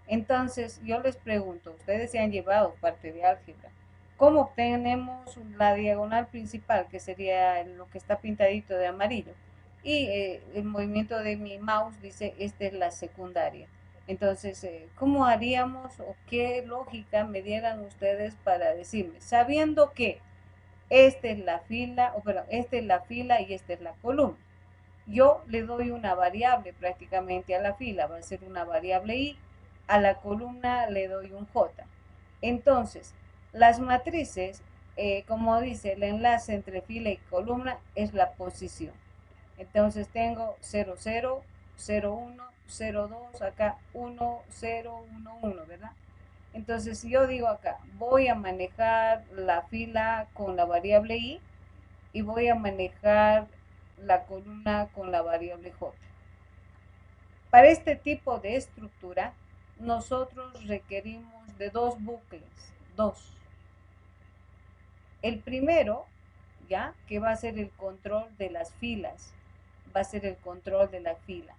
Entonces, yo les pregunto, ustedes se han llevado parte de álgebra, ¿cómo obtenemos la diagonal principal, que sería lo que está pintadito de amarillo? Y el movimiento de mi mouse dice, esta es la secundaria. Entonces, ¿cómo haríamos o qué lógica me dieran ustedes para decirme, sabiendo que esta es la fila, esta es la fila y esta es la columna? yo le doy una variable prácticamente a la fila, va a ser una variable i, a la columna le doy un j. Entonces, las matrices, como dice, el enlace entre fila y columna es la posición. Entonces tengo 0, 0, 0, 1, 0, 2, acá 1, 0, 1, 1, ¿verdad? Entonces, si yo digo acá, voy a manejar la fila con la variable i y voy a manejar la columna con la variable j. Para este tipo de estructura, nosotros requerimos de dos bucles, dos. El primero, ya, que va a ser el control de las filas, va a ser el control de la fila,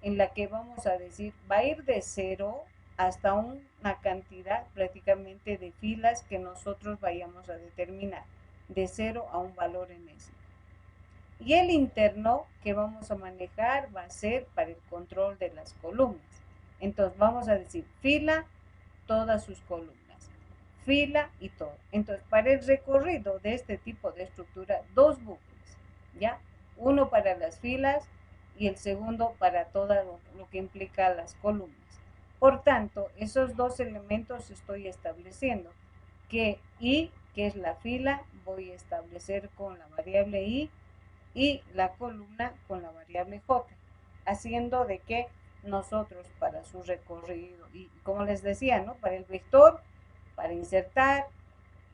en la que vamos a decir, va a ir de 0 hasta una cantidad prácticamente de filas que nosotros vayamos a determinar, de 0 a un valor en ese. Y el interno que vamos a manejar va a ser para el control de las columnas. Entonces vamos a decir fila, todas sus columnas, fila y todo. Entonces para el recorrido de este tipo de estructura, dos bucles, ¿ya? Uno para las filas y el segundo para todo lo que implica las columnas. Por tanto, esos dos elementos estoy estableciendo que i, que es la fila, voy a establecer con la variable i y la columna con la variable j, haciendo de que nosotros para su recorrido, y como les decía, ¿no? Para el vector, para insertar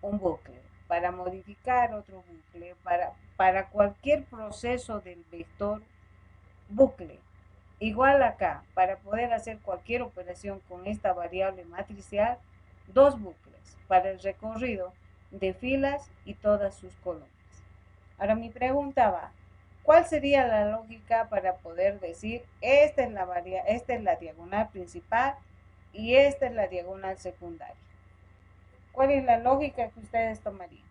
un bucle, para modificar otro bucle, para cualquier proceso del vector, bucle. Igual acá, para poder hacer cualquier operación con esta variable matricial, dos bucles para el recorrido de filas y todas sus columnas. Ahora mi pregunta va, ¿cuál sería la lógica para poder decir esta es la diagonal principal y esta es la diagonal secundaria? ¿Cuál es la lógica que ustedes tomarían?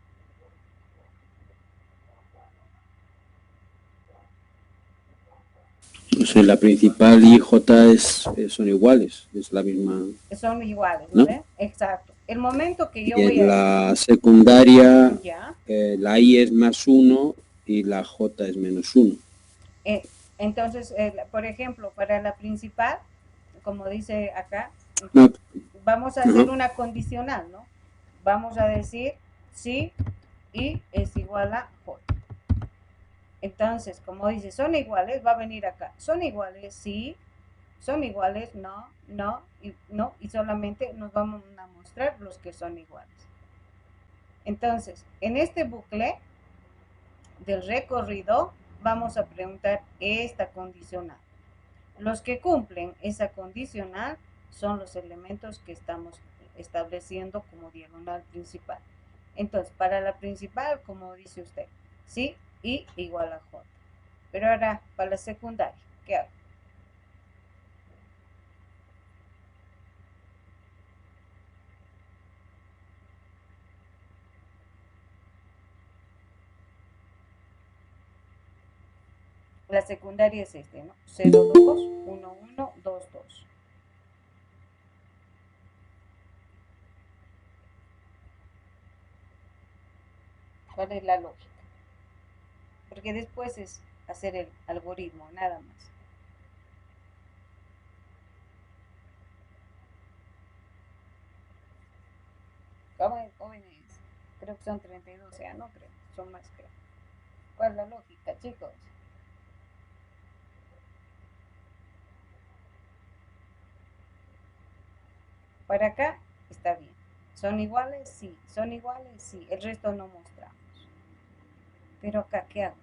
No sé, la principal y J son iguales, es la misma. Son iguales, ¿no? ¿No? Exacto. El momento que yo Y voy en a... la secundaria, Ya. la I es +1 y la J es -1. Entonces, por ejemplo, para la principal, como dice acá, No. vamos a hacer una condicional, ¿no? Vamos a decir si I es igual a J. Entonces, como dice, son iguales, va a venir acá. Son iguales, sí. Son iguales, no, no, y solamente nos vamos a mostrar los que son iguales. Entonces, en este bucle del recorrido, vamos a preguntar esta condicional. Los que cumplen esa condicional son los elementos que estamos estableciendo como diagonal principal. Entonces, para la principal, como dice usted, sí, I igual a J. Pero ahora, para la secundaria, ¿qué hago? La secundaria es este, ¿no? 0, 2, 1, 1, 2, 2. ¿Cuál es la lógica? Porque después es hacer el algoritmo, nada más. Jóvenes, creo que son 32, o sea, no creo, son más creo. ¿Cuál es la lógica, chicos? Para acá está bien. ¿Son iguales? Sí. ¿Son iguales? Sí. El resto no mostramos. Pero acá, ¿qué hago?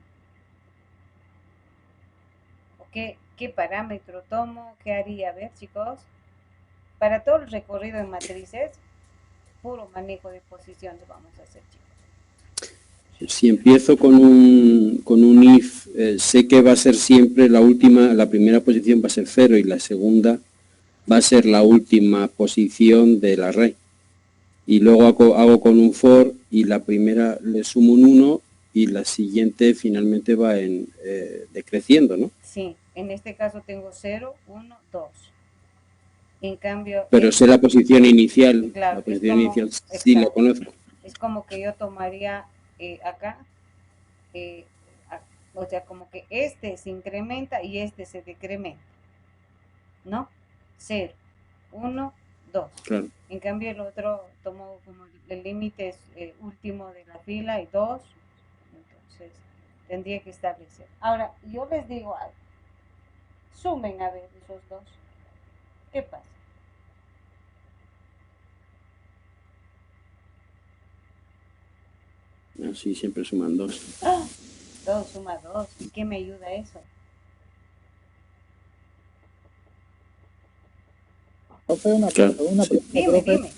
¿Qué parámetro tomo? ¿Qué haría? A ver, chicos. Para todo el recorrido en matrices, puro manejo de posiciones vamos a hacer, chicos. Si empiezo con un if, sé que va a ser siempre la primera posición va a ser 0 y la segunda va a ser la última posición del array. Y luego hago con un for y la primera le sumo un 1 y la siguiente finalmente va decreciendo, ¿no? Sí, en este caso tengo 0, 1, 2. En cambio... Pero sé la posición inicial, claro, la posición inicial sí la conozco. Es como que yo tomaría acá, O sea, como que este se incrementa y este se decrementa, ¿no? 0, 1, 2. Claro. En cambio el otro tomó como el límite último de la fila y 2, entonces tendría que establecer. Ahora, yo les digo algo. Sumen a ver esos dos. ¿Qué pasa? Así siempre suman 2. ¡Ah! 2 suma 2. ¿Y qué me ayuda eso? Profe, una Claro, pregunta, sí. Dime, profe. dime.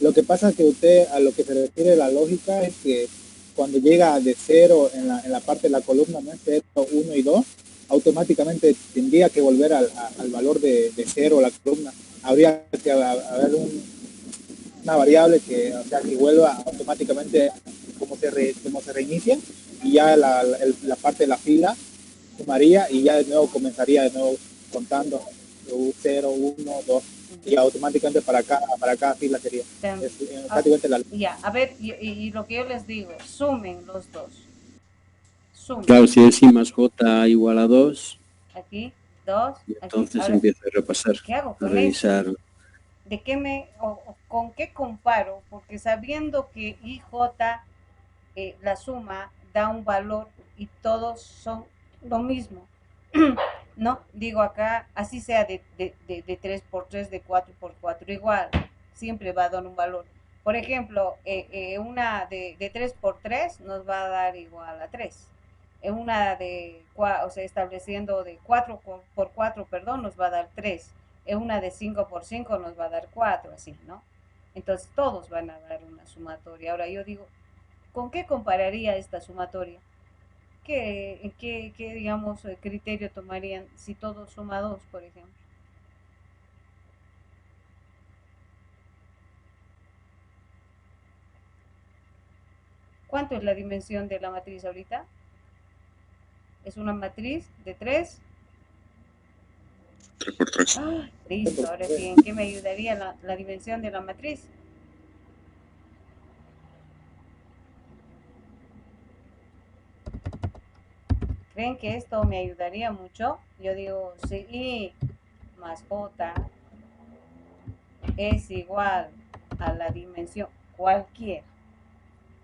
Lo que pasa es que usted, a lo que se refiere la lógica, es que cuando llega de 0 en la parte de la columna, ¿no? 0, 1 y 2, automáticamente tendría que volver al valor de 0 la columna. Habría que haber una variable que, o sea, que vuelva automáticamente como se reinicia, y ya la parte de la fila sumaría y ya de nuevo comenzaría de nuevo contando 0, 1, 2 y automáticamente para cada fila sería. Prácticamente la... Ya, a ver, y lo que yo les digo, sumen los dos. Sumen. Claro, si es I más J igual a 2, Aquí, 2, y aquí. entonces Ahora, empiezo a repasar, ¿qué hago a con revisar. eso? ¿De qué o con qué comparo? Porque sabiendo que IJ, la suma, da un valor y todos son lo mismo. No, digo acá, así sea de 3 por 3, de 4 por 4, igual, siempre va a dar un valor. Por ejemplo, una de 3 por 3 nos va a dar igual a 3. Una o sea, estableciendo de 4 por 4, perdón, nos va a dar 3. Una de 5 por 5 nos va a dar 4, así, ¿no? Entonces todos van a dar una sumatoria. Ahora yo digo, ¿con qué compararía esta sumatoria? ¿Qué digamos, criterio tomarían si todo suma 2, por ejemplo? ¿Cuánto es la dimensión de la matriz ahorita? Es una matriz de 3. 3 por 3. ¡Ah! Listo, ahora sí, ¿en qué me ayudaría la dimensión de la matriz? ¿Creen que esto me ayudaría mucho? Yo digo, si I más J es igual a la dimensión cualquiera.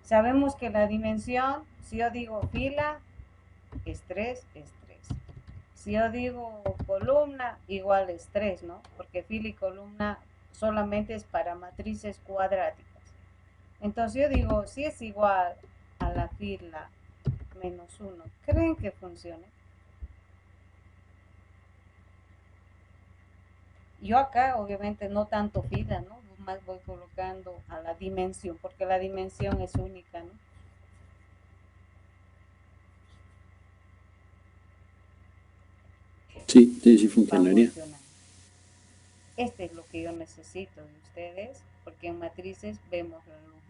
Sabemos que la dimensión, si yo digo fila, es 3, es 3. Si yo digo columna, igual es 3, ¿no? Porque fila y columna solamente es para matrices cuadráticas. Entonces yo digo, si es igual a la fila menos 1, ¿creen que funcione? Yo acá obviamente no tanto fila, ¿no? Más voy colocando a la dimensión, porque la dimensión es única, ¿no? Sí, funcionaría. Este es lo que yo necesito de ustedes, porque en matrices vemos la lógica.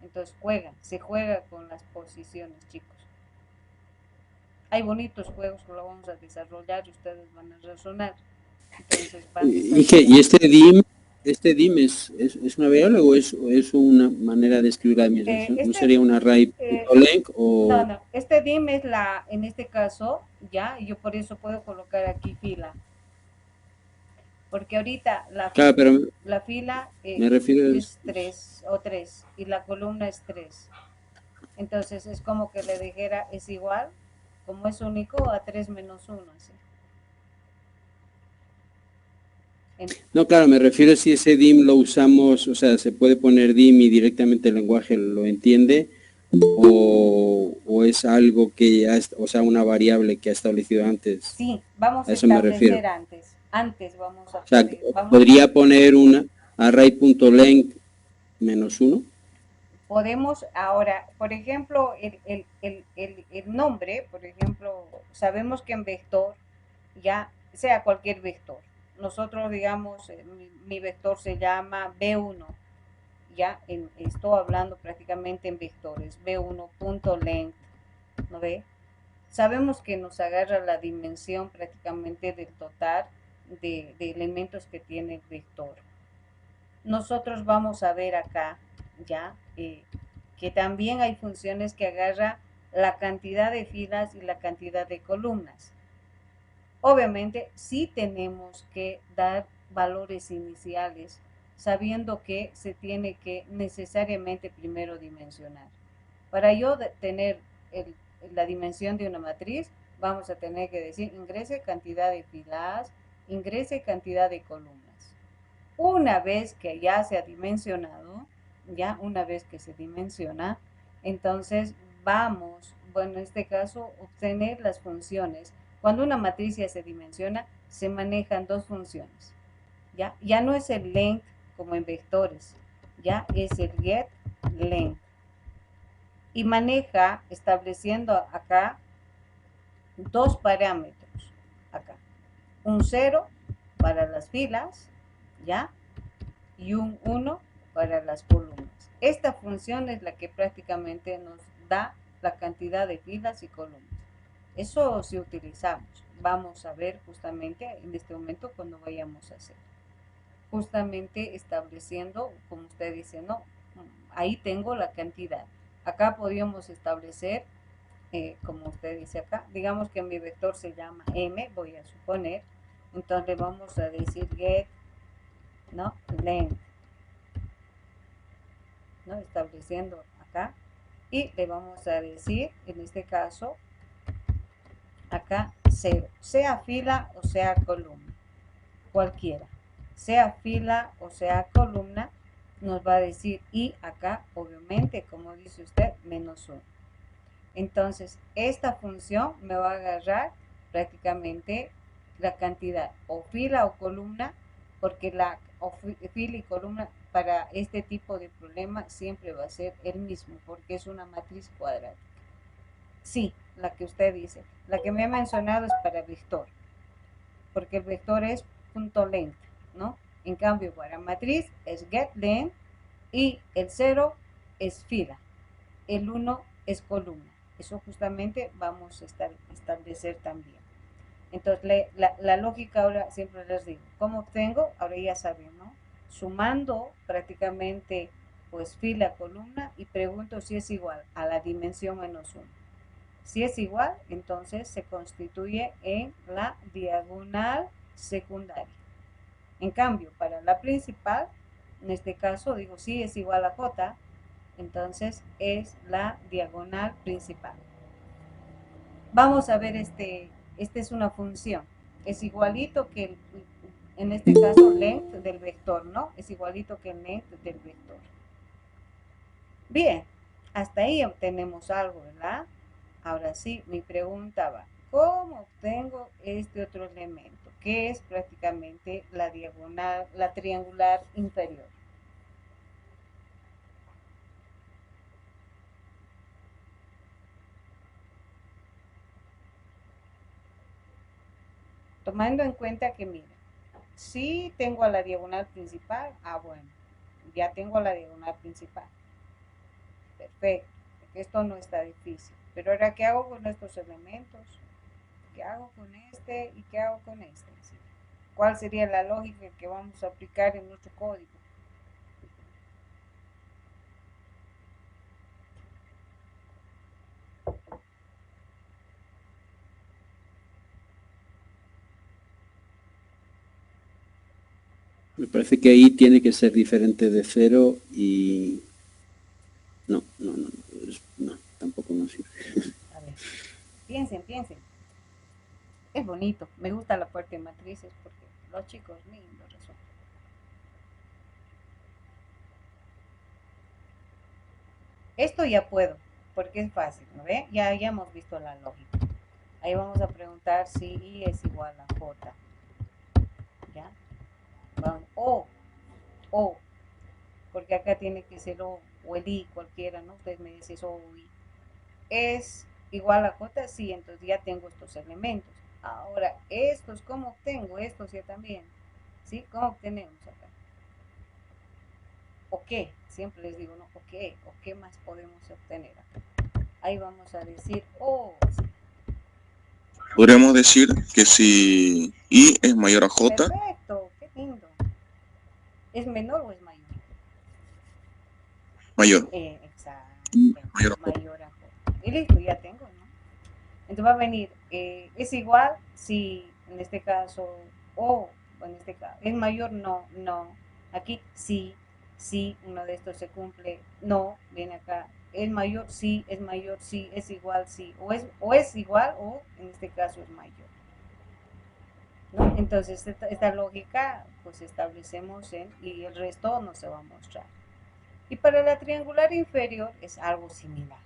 Entonces se juega con las posiciones, chicos. Hay bonitos juegos que lo vamos a desarrollar y ustedes van a razonar. Entonces ¿Y este dim es una variable o es una manera de escribir la dimensión? ¿No sería un array.length o...? No, este dim es en este caso, ya, yo por eso puedo colocar aquí fila. Porque ahorita Claro, pero la fila me refiero es 3 o 3 y la columna es 3. Entonces es como que le dijera es igual, como es único, a 3 menos 1. ¿Sí? No, claro, me refiero si ese dim lo usamos, o sea, se puede poner dim y directamente el lenguaje lo entiende, o es algo que ya, o sea, una variable que ha establecido antes. Sí, vamos a eso me refiero. Antes vamos a o sea, ¿podría poner una array.length menos 1? Podemos ahora, por ejemplo, el nombre, por ejemplo, sabemos que en vector, ya sea cualquier vector, nosotros digamos, mi vector se llama B1, ya estoy hablando prácticamente en vectores, B1.length, ¿no ve? Sabemos que nos agarra la dimensión prácticamente del total de elementos que tiene el vector. Nosotros vamos a ver acá, ya, que también hay funciones que agarra la cantidad de filas y la cantidad de columnas. Obviamente, sí tenemos que dar valores iniciales, sabiendo que se tiene que necesariamente primero dimensionar. Para yo tener la dimensión de una matriz, vamos a tener que decir ingrese cantidad de filas, ingrese cantidad de columnas. Una vez que ya se ha dimensionado, una vez que se dimensiona, entonces vamos, bueno, en este caso, obtener las funciones. Cuando una matriz ya se dimensiona, se manejan dos funciones. Ya no es el length como en vectores, ya es el getLength. Y maneja estableciendo acá dos parámetros. Acá, un 0 para las filas, ¿ya? Y un 1 para las columnas. Esta función es la que prácticamente nos da la cantidad de filas y columnas. Eso si utilizamos. Vamos a ver justamente en este momento cuando vayamos a hacer. Justamente estableciendo, como usted dice, no, ahí tengo la cantidad. Acá podríamos establecer, como usted dice acá, digamos que mi vector se llama M, voy a suponer. Entonces vamos a decir get, ¿no? Length, ¿no? Estableciendo acá. Y le vamos a decir, en este caso, acá 0, sea fila o sea columna, cualquiera, sea fila o sea columna, nos va a decir, y acá obviamente, como dice usted, menos 1. Entonces, esta función me va a agarrar prácticamente la cantidad, o fila o columna, porque fila y columna para este tipo de problema siempre va a ser el mismo, porque es una matriz cuadrática. Sí, la que usted dice. La que me ha mencionado es para vector, porque el vector es punto length, ¿no? En cambio, para matriz es getLength y el 0 es fila, el 1 es columna. Eso justamente vamos a establecer también. Entonces, la lógica ahora siempre les digo, ¿cómo obtengo? Ahora ya saben, ¿no? Sumando prácticamente pues fila, columna y pregunto si es igual a la dimensión menos 1. Si es igual, entonces se constituye en la diagonal secundaria. En cambio, para la principal, en este caso digo si es igual a J, entonces es la diagonal principal. Vamos a ver esta es una función. Es igualito que, en este caso, length del vector, ¿no? Es igualito que el length del vector. Bien, hasta ahí obtenemos algo, ¿verdad? Ahora sí, mi pregunta va, ¿cómo obtengo este otro elemento? Que es prácticamente la diagonal, la triangular inferior. Tomando en cuenta que, mira, si tengo a la diagonal principal, bueno, ya tengo a la diagonal principal. Perfecto, porque esto no está difícil. Pero ahora, ¿qué hago con estos elementos? ¿Qué hago con este y qué hago con este? ¿Sí? ¿Cuál sería la lógica que vamos a aplicar en nuestro código? Me parece que ahí tiene que ser diferente de 0 y... No, tampoco nos sirve. A ver, piensen. Es bonito, me gusta la parte de matrices porque los chicos lindos resultan. Esto ya puedo, porque es fácil, ¿no ve? Ya hemos visto la lógica. Ahí vamos a preguntar si I es igual a J. ¿Ya? Vamos, O, porque acá tiene que ser O el I, cualquiera, ¿no? Ustedes me dicen O o I. ¿Es igual a J? Sí, entonces ya tengo estos elementos. Ahora, estos, ¿cómo obtengo? Estos ya también. ¿Sí? ¿Cómo obtenemos acá? ¿O qué? Siempre les digo, ¿no? ¿O qué? ¿O qué más podemos obtener acá? Ahí vamos a decir, Podríamos decir que si I es mayor a J. Perfecto, qué lindo. ¿Es menor o es mayor? Mayor. Exacto. Mayor a J. Mayor a J. y listo, ya tengo, ¿no? Entonces va a venir, es igual si en este caso, o en este caso, es mayor, no, no, aquí sí, sí, uno de estos se cumple, no, viene acá, es mayor, sí, es igual, sí, o es igual, o en este caso es mayor, ¿no? Entonces esta lógica pues establecemos y el resto no se va a mostrar. Y para la triangular inferior es algo similar,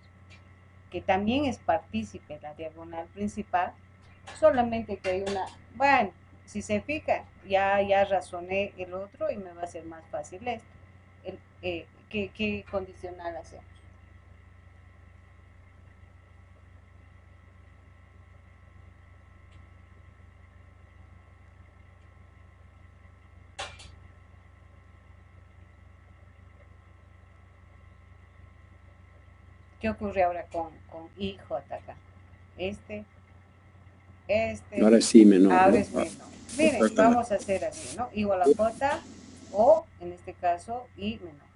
que también es partícipe la diagonal principal, solamente que hay una, bueno, si se fija, ya razoné el otro y me va a ser más fácil esto. ¿Qué condicional hacemos? ¿Qué ocurre ahora con IJ acá? Este, Ahora sí, menor, ahora ¿no? es menor. Miren, vamos a hacer así, ¿no? Igual a J, o en este caso, I menor.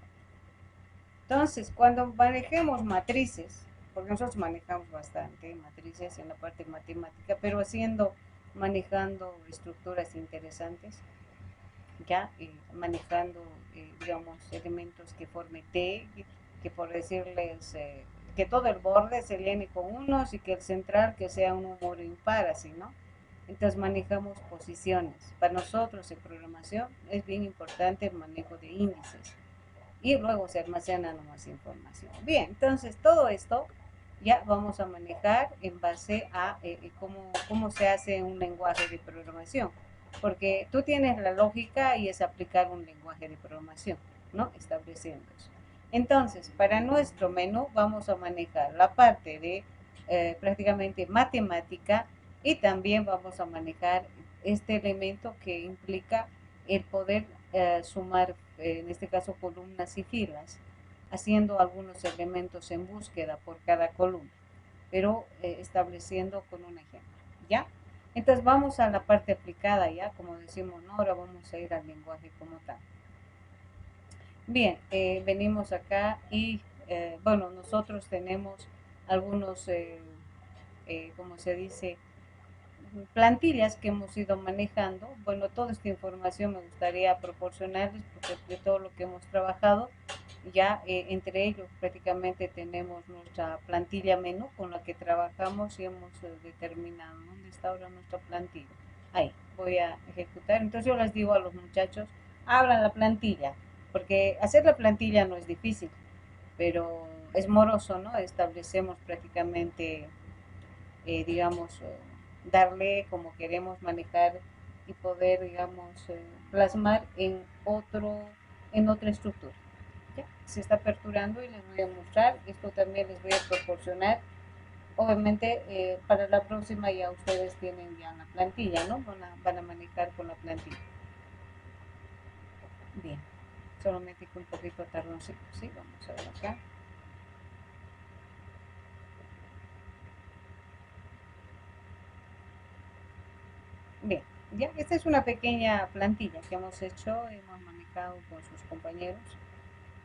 Entonces, cuando manejemos matrices, porque nosotros manejamos bastante matrices en la parte matemática, pero manejando estructuras interesantes, ya, manejando, digamos, elementos que forme T, que por decirles, que todo el borde se llene con unos y que el central que sea un número impar, así, ¿no? Entonces manejamos posiciones. Para nosotros en programación es bien importante el manejo de índices y luego se almacena nomás información. Bien, entonces todo esto ya vamos a manejar en base a cómo se hace un lenguaje de programación, porque tú tienes la lógica y es aplicar un lenguaje de programación, ¿no? Estableciendo eso. Entonces, para nuestro menú vamos a manejar la parte de prácticamente matemática y también vamos a manejar este elemento que implica el poder sumar, en este caso, columnas y filas, haciendo algunos elementos en búsqueda por cada columna, pero estableciendo con un ejemplo, ¿ya? Entonces vamos a la parte aplicada, ¿ya? Como decimos, ¿no? Ahora vamos a ir al lenguaje como tal. Bien, venimos acá y, bueno, nosotros tenemos algunos, como se dice, plantillas que hemos ido manejando. Bueno, toda esta información me gustaría proporcionarles porque de todo lo que hemos trabajado, ya entre ellos prácticamente tenemos nuestra plantilla menú con la que trabajamos y hemos determinado dónde está ahora nuestra plantilla. Ahí, voy a ejecutar. Entonces yo les digo a los muchachos, abran la plantilla, porque hacer la plantilla no es difícil, pero es moroso, ¿no? Establecemos prácticamente, digamos, darle como queremos manejar y poder, digamos, plasmar en otra estructura. ¿Ya? Se está aperturando y les voy a mostrar. Esto también les voy a proporcionar. Obviamente, para la próxima ya ustedes tienen ya la plantilla, ¿no? Van a manejar con la plantilla. Bien, solamente que un poquito tardoncito, ¿sí? Vamos a ver acá. Bien, ya, esta es una pequeña plantilla que hemos hecho, hemos manejado con sus compañeros,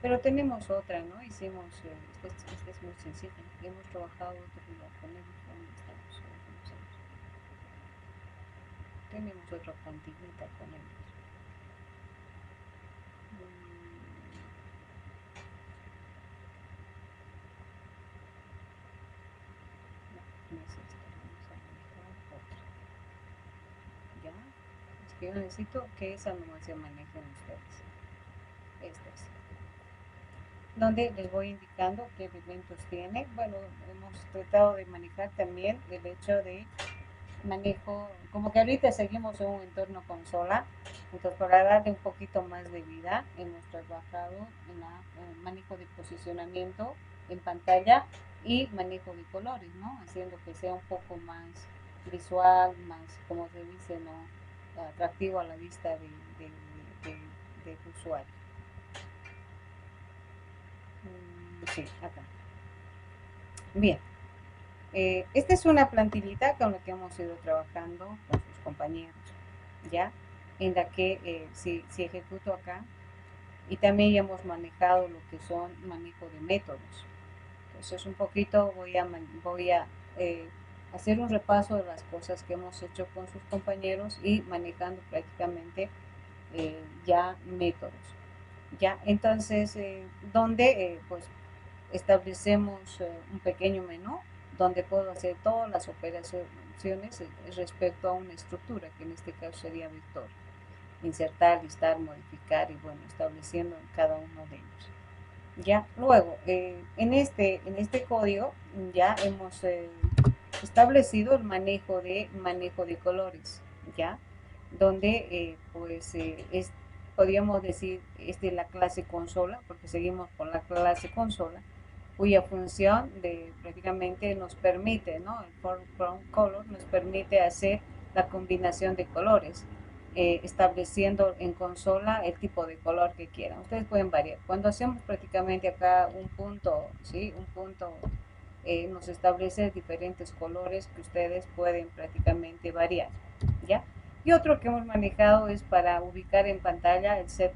pero tenemos otra, ¿no? Hicimos, esta es muy sencilla, hemos trabajado otro día con ellos, ¿dónde estamos? Tenemos otra plantillita con ellos. No, no es esta, vamos a manejar otra. ¿Ya? Es que yo necesito que esa nomás se manejen ustedes. Esta es. Donde les voy indicando qué elementos tiene. Bueno, hemos tratado de manejar también el hecho de manejo, como que ahorita seguimos en un entorno consola, entonces para darle un poquito más de vida hemos trabajado en el manejo de posicionamiento en pantalla y manejo de colores, ¿no? Haciendo que sea un poco más visual, más, como se dice, ¿no? Atractivo a la vista del usuario. Sí, acá. Bien. Esta es una plantillita con la que hemos ido trabajando con sus compañeros, ¿ya? En la que si ejecuto acá, y también ya hemos manejado lo que son manejo de métodos. eso es un poquito, voy a hacer un repaso de las cosas que hemos hecho con sus compañeros y manejando prácticamente ya métodos. Ya, entonces, donde pues establecemos un pequeño menú donde puedo hacer todas las operaciones respecto a una estructura, que en este caso sería vector. Insertar, listar, modificar y bueno, estableciendo en cada uno de ellos. Ya, luego, en este código ya hemos establecido el manejo de colores, ya, donde podríamos decir es de la clase consola, porque seguimos con la clase consola, cuya función prácticamente nos permite, ¿no? El foreground color nos permite hacer la combinación de colores, estableciendo en consola el tipo de color que quieran. Ustedes pueden variar. Cuando hacemos prácticamente acá un punto, ¿sí? Un punto nos establece diferentes colores que ustedes pueden prácticamente variar, ¿ya? Y otro que hemos manejado es para ubicar en pantalla el set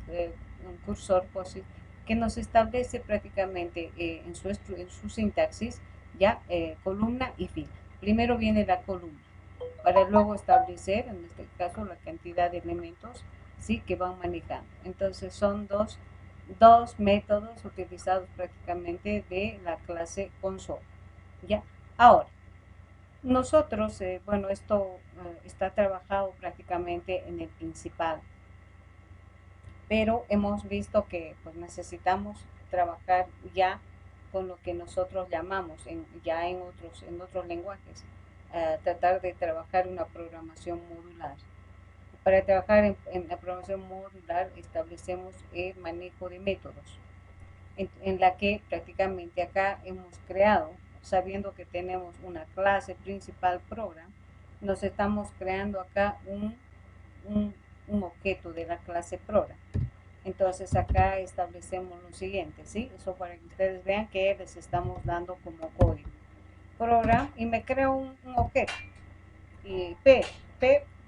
un cursor POSIT, que nos establece prácticamente en su sintaxis ya columna y fila. Primero viene la columna, para luego establecer, en este caso, la cantidad de elementos, ¿sí?, que van manejando. Entonces son dos métodos utilizados prácticamente de la clase console. ¿Ya? Ahora, nosotros, bueno, esto está trabajado prácticamente en el principal, pero hemos visto que pues, necesitamos trabajar ya con lo que nosotros llamamos, ya en otros lenguajes, tratar de trabajar una programación modular. Para trabajar en la programación modular establecemos el manejo de métodos, en la que prácticamente acá hemos creado, sabiendo que tenemos una clase principal program, nos estamos creando acá un objeto de la clase program. Entonces acá establecemos lo siguiente, ¿sí? Eso para que ustedes vean que les estamos dando como código. Program, y me creo un objeto. Y P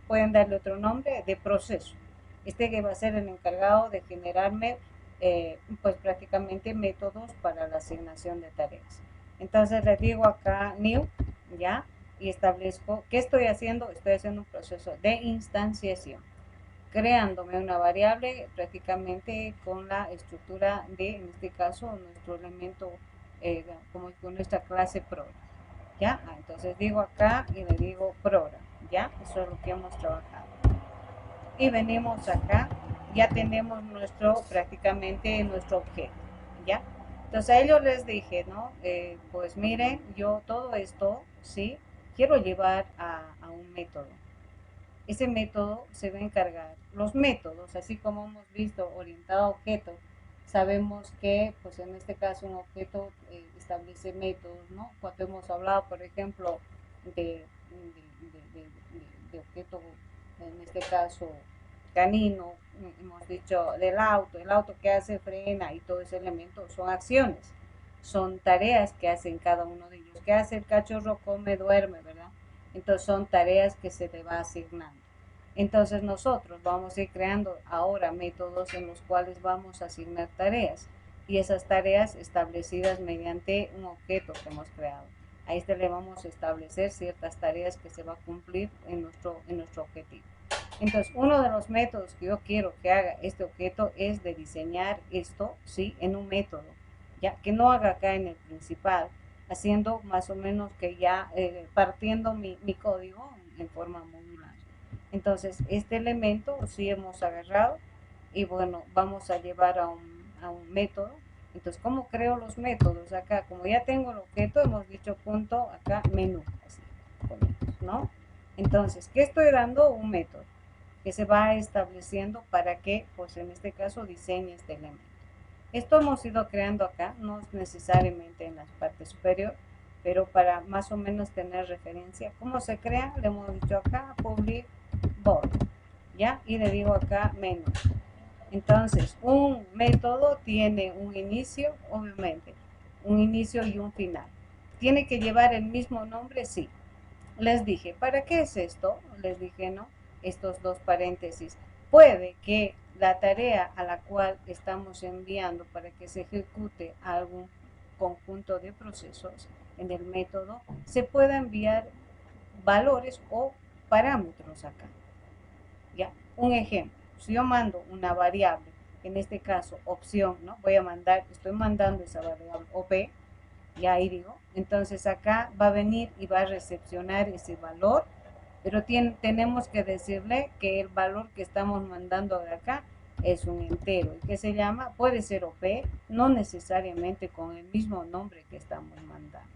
pueden darle otro nombre de proceso. Este que va a ser el encargado de generarme pues prácticamente métodos para la asignación de tareas. Entonces le digo acá new, ya, y establezco, ¿qué estoy haciendo? Estoy haciendo un proceso de instanciación, creándome una variable prácticamente con la estructura de, en este caso, nuestro elemento, como con nuestra clase program, ¿ya? Entonces digo acá y le digo program, ¿ya? Eso es lo que hemos trabajado. Y venimos acá, ya tenemos prácticamente nuestro objeto, ¿ya? Entonces a ellos les dije, ¿no? Pues miren, yo todo esto, ¿sí? Quiero llevar a un método. Ese método se va a encargar. Los métodos, así como hemos visto orientado a objeto, sabemos que, pues en este caso, un objeto establece métodos, ¿no? Cuando hemos hablado, por ejemplo, de objeto, en este caso, canino, hemos dicho del auto, el auto que hace, frena y todo ese elemento son acciones, son tareas que hacen cada uno de ellos. ¿Qué hace el cachorro? Come, duerme, ¿verdad? Entonces son tareas que se le va asignando. Entonces nosotros vamos a ir creando ahora métodos en los cuales vamos a asignar tareas, y esas tareas establecidas mediante un objeto que hemos creado. A este le vamos a establecer ciertas tareas que se va a cumplir en nuestro objetivo. Entonces, uno de los métodos que yo quiero que haga este objeto es de diseñar esto, ¿sí?, en un método, ya que no haga acá en el principal, haciendo más o menos que ya partiendo mi código en forma modular. Entonces, este elemento sí hemos agarrado y bueno, vamos a llevar a un método. Entonces, ¿cómo creo los métodos? Acá, como ya tengo el objeto, hemos dicho punto, acá menú, así, ¿no? Entonces, ¿qué estoy dando? Un método que se va estableciendo para que, pues en este caso, diseñe este elemento. Esto hemos ido creando acá, no es necesariamente en la parte superior, pero para más o menos tener referencia. ¿Cómo se crea? Le hemos dicho acá, public board, ¿ya? Y le digo acá, menú. Entonces, un método tiene un inicio, obviamente, un inicio y un final. ¿Tiene que llevar el mismo nombre? Sí. Les dije, ¿para qué es esto? Les dije, ¿no? Estos dos paréntesis. Puede que la tarea a la cual estamos enviando para que se ejecute algún conjunto de procesos en el método, se pueda enviar valores o parámetros acá. ¿Ya? Un ejemplo, si yo mando una variable, en este caso opción, ¿no? Estoy mandando esa variable OP, ya ahí digo, entonces acá va a venir y va a recepcionar ese valor, pero tenemos que decirle que el valor que estamos mandando de acá es un entero, y que se llama, puede ser OP, no necesariamente con el mismo nombre que estamos mandando.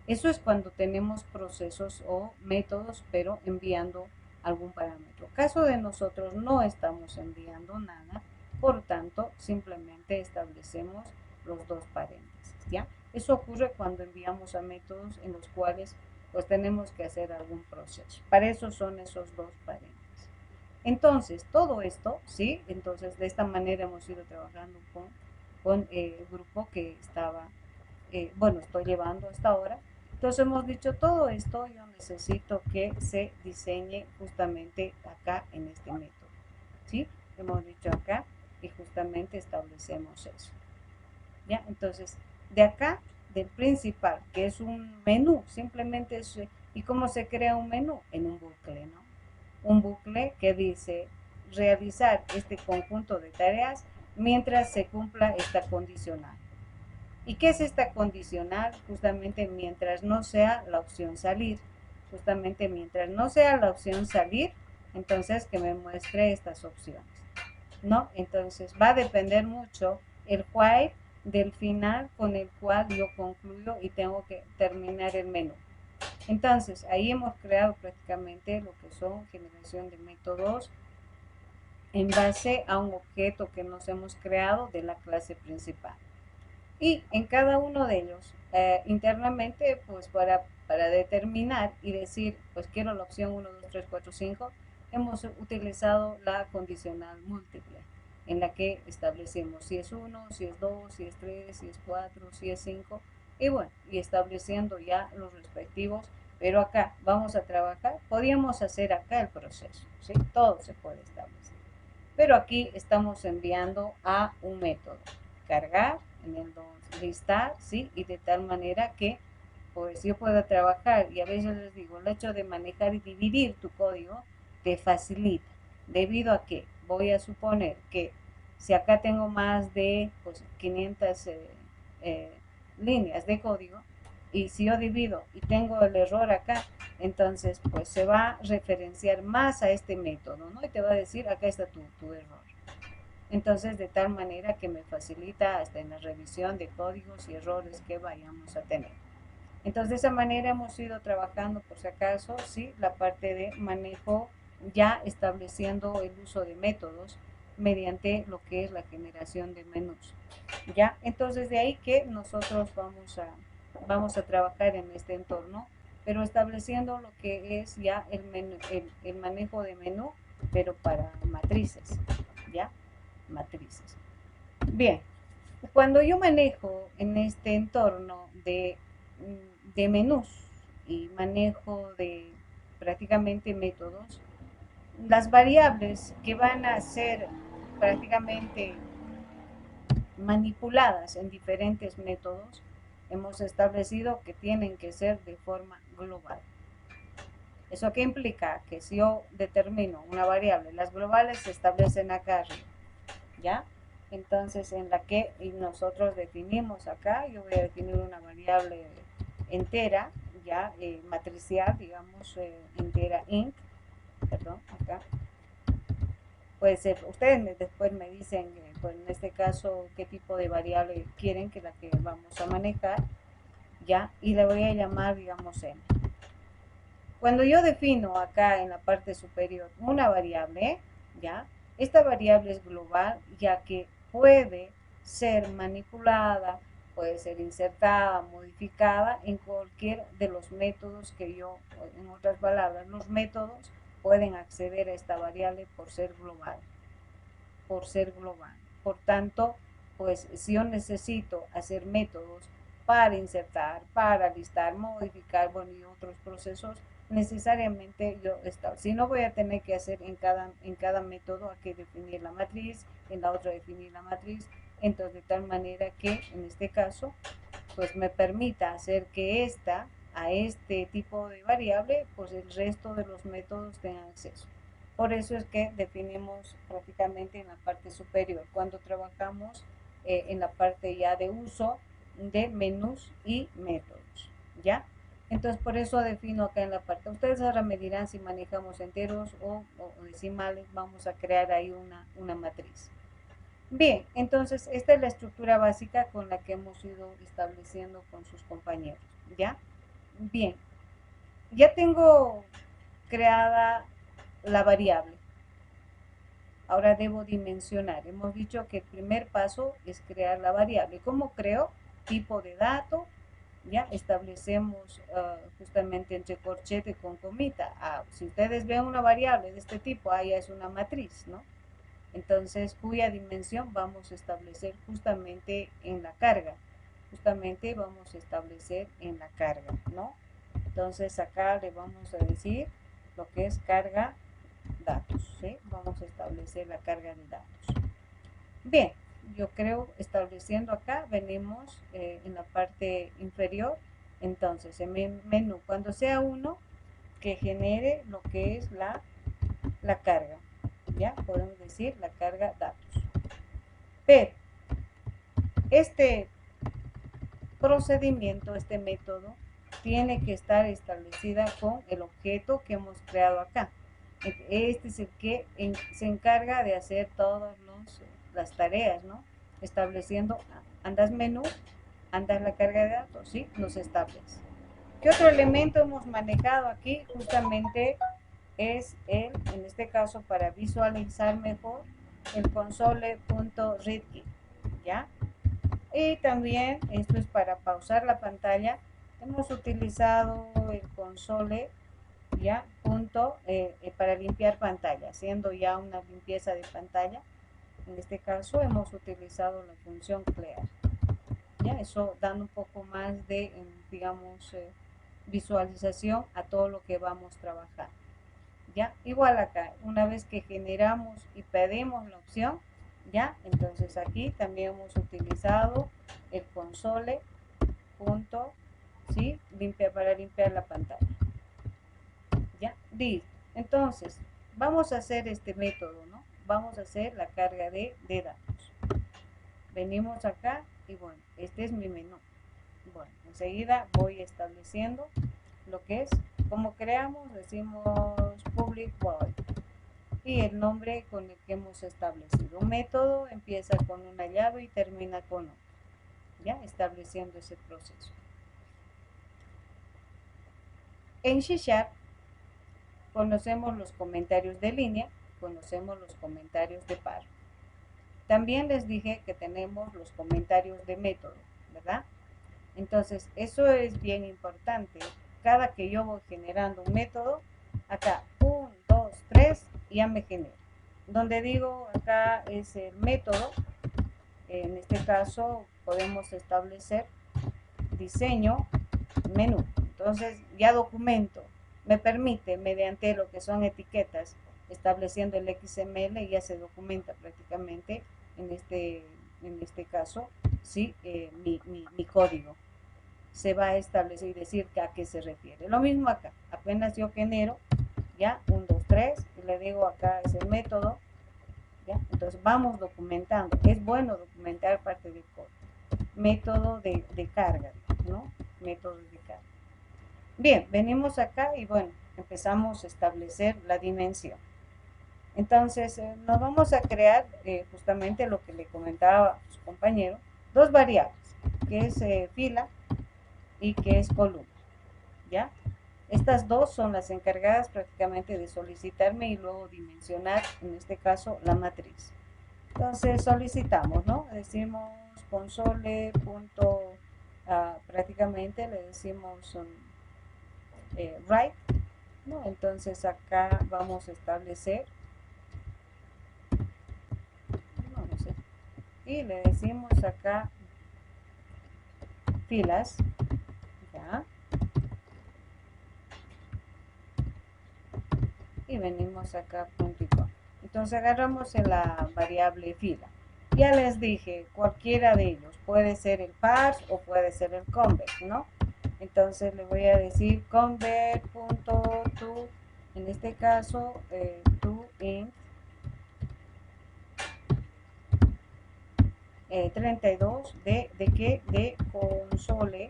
Eso es cuando tenemos procesos o métodos, pero enviando algún parámetro. Caso de nosotros no estamos enviando nada, por tanto, simplemente establecemos los dos paréntesis, ¿ya? Eso ocurre cuando enviamos a métodos en los cuales pues tenemos que hacer algún proceso. Para eso son esos dos paréntesis. Entonces, todo esto, ¿sí? Entonces, de esta manera hemos ido trabajando con el grupo que estaba, estoy llevando hasta ahora. Entonces hemos dicho todo esto, yo necesito que se diseñe justamente acá en este método, ¿sí? Hemos dicho acá y justamente establecemos eso, ¿ya? Entonces, de acá, del principal, que es un menú, simplemente es, ¿y cómo se crea un menú? En un bucle, ¿no? Un bucle que dice realizar este conjunto de tareas mientras se cumpla esta condicional. ¿Y qué es esta condicional? Justamente mientras no sea la opción salir. Justamente mientras no sea la opción salir, entonces que me muestre estas opciones, ¿no? Entonces va a depender mucho el while del final con el cual yo concluyo y tengo que terminar el menú. Entonces ahí hemos creado prácticamente lo que son generación de métodos en base a un objeto que nos hemos creado de la clase principal. Y en cada uno de ellos, internamente, pues para determinar y decir, pues quiero la opción 1, 2, 3, 4, 5, hemos utilizado la condicional múltiple, en la que establecemos si es 1, si es 2, si es 3, si es 4, si es 5, y bueno, y estableciendo ya los respectivos, pero acá vamos a trabajar, podríamos hacer acá el proceso, ¿sí? Todo se puede establecer, pero aquí estamos enviando a un método, cargar, en el 2, listar, ¿sí? Y de tal manera que pues yo pueda trabajar, y a veces les digo, el hecho de manejar y dividir tu código te facilita, debido a que voy a suponer que si acá tengo más de pues, 500 líneas de código, y si yo divido y tengo el error acá, entonces pues se va a referenciar más a este método, ¿no? Y te va a decir, acá está tu error. Entonces, de tal manera que me facilita hasta en la revisión de códigos y errores que vayamos a tener. Entonces, de esa manera hemos ido trabajando, por si acaso, sí, la parte de manejo, ya estableciendo el uso de métodos mediante lo que es la generación de menús. ¿Ya? Entonces, de ahí que nosotros vamos a trabajar en este entorno, pero estableciendo lo que es ya el manejo de menú, pero para matrices, ¿ya? Matrices. Bien, cuando yo manejo en este entorno de menús y manejo de prácticamente métodos, las variables que van a ser prácticamente manipuladas en diferentes métodos, hemos establecido que tienen que ser de forma global. ¿Eso qué implica? Que si yo determino una variable, las globales se establecen acá arriba, ¿ya? Entonces, en la que nosotros definimos acá, yo voy a definir una variable entera, ya matricial, digamos, entera int, perdón, acá. Pues ustedes después me dicen, pues en este caso, qué tipo de variable quieren que la que vamos a manejar, ya, y le voy a llamar, digamos, n. Cuando yo defino acá en la parte superior una variable, ya, esta variable es global, ya que puede ser manipulada, puede ser insertada, modificada en cualquier de los métodos que yo, en otras palabras, los métodos pueden acceder a esta variable por ser global. Por tanto, pues si yo necesito hacer métodos para insertar, para listar, modificar, bueno, y otros procesos, necesariamente si no voy a tener que hacer en cada método hay que definir la matriz, en la otra definir la matriz, entonces de tal manera que en este caso pues me permita hacer que a este tipo de variable, pues el resto de los métodos tengan acceso. Por eso es que definimos prácticamente en la parte superior, cuando trabajamos en la parte ya de uso de menús y métodos, ¿ya? Entonces, por eso defino acá en la parte. Ustedes ahora me dirán si manejamos enteros o decimales. Vamos a crear ahí una matriz. Bien, entonces esta es la estructura básica con la que hemos ido estableciendo con sus compañeros, ¿ya? Bien, ya tengo creada la variable. Ahora debo dimensionar. Hemos dicho que el primer paso es crear la variable. ¿Cómo creo? Tipo de dato, ya establecemos justamente entre corchete con comita. Si ustedes ven una variable de este tipo, ahí es una matriz, ¿no? Entonces, cuya dimensión vamos a establecer justamente en la carga. Justamente vamos a establecer en la carga, ¿no? Entonces, acá le vamos a decir lo que es carga datos, ¿sí? Vamos a establecer la carga de datos. Bien, yo creo estableciendo acá, venimos en la parte inferior. Entonces, en menú, cuando sea uno, que genere lo que es la carga. Ya podemos decir la carga datos. Pero este procedimiento, este método, tiene que estar establecida con el objeto que hemos creado acá. Este es el que se encarga de hacer todas las tareas, ¿no? Estableciendo, andas menú, andas la carga de datos, ¿sí? Los establece. ¿Qué otro elemento hemos manejado aquí? Justamente es en este caso, para visualizar mejor, el console.readKey, ¿ya? Y también, esto es para pausar la pantalla, hemos utilizado el console, ¿ya? Para limpiar pantalla, haciendo ya una limpieza de pantalla. En este caso hemos utilizado la función clear, ¿ya? Eso dando un poco más de, digamos, visualización a todo lo que vamos a trabajar. ¿Ya? Igual acá, una vez que generamos y pedimos la opción, ¿ya? Entonces aquí también hemos utilizado el console ¿sí? Para limpiar la pantalla. ¿Ya? Listo. Entonces, vamos a hacer este método, ¿no? Vamos a hacer la carga de datos. Venimos acá y bueno, este es mi menú. Bueno, enseguida voy estableciendo lo que es. Como creamos, decimos public void y el nombre con el que hemos establecido. Un método empieza con una llave y termina con otro, ya estableciendo ese proceso. En C# conocemos los comentarios de línea, conocemos los comentarios de párrafo. También les dije que tenemos los comentarios de método, ¿verdad? Entonces, eso es bien importante. Cada que yo voy generando un método, acá 1, 2, 3, ya me genera. Donde digo acá es el método, en este caso podemos establecer diseño, menú. Entonces ya documento, me permite mediante lo que son etiquetas, estableciendo el XML, ya se documenta prácticamente en este caso, ¿sí? mi código. Se va a establecer y decir a qué se refiere. Lo mismo acá, apenas yo genero, ya, 1, 2, 3, y le digo acá es el método, ya, entonces vamos documentando. Es bueno documentar parte del código. Método de carga, ¿no? Método de carga. Bien, venimos acá y bueno, empezamos a establecer la dimensión. Entonces, nos vamos a crear justamente lo que le comentaba a su compañero, dos variables, que es fila y que es columna, ¿ya? Estas dos son las encargadas prácticamente de solicitarme y luego dimensionar, en este caso, la matriz. Entonces solicitamos, ¿no? Decimos console. Prácticamente le decimos write, ¿no? Entonces acá vamos a establecer, no sé, y le decimos acá filas, ¿ya? Y venimos acá punto y coma. Entonces agarramos en la variable fila. Ya les dije, cualquiera de ellos, puede ser el parse o puede ser el convert, ¿no? Entonces le voy a decir convert.to, en este caso, to int 32 ¿de qué? De console,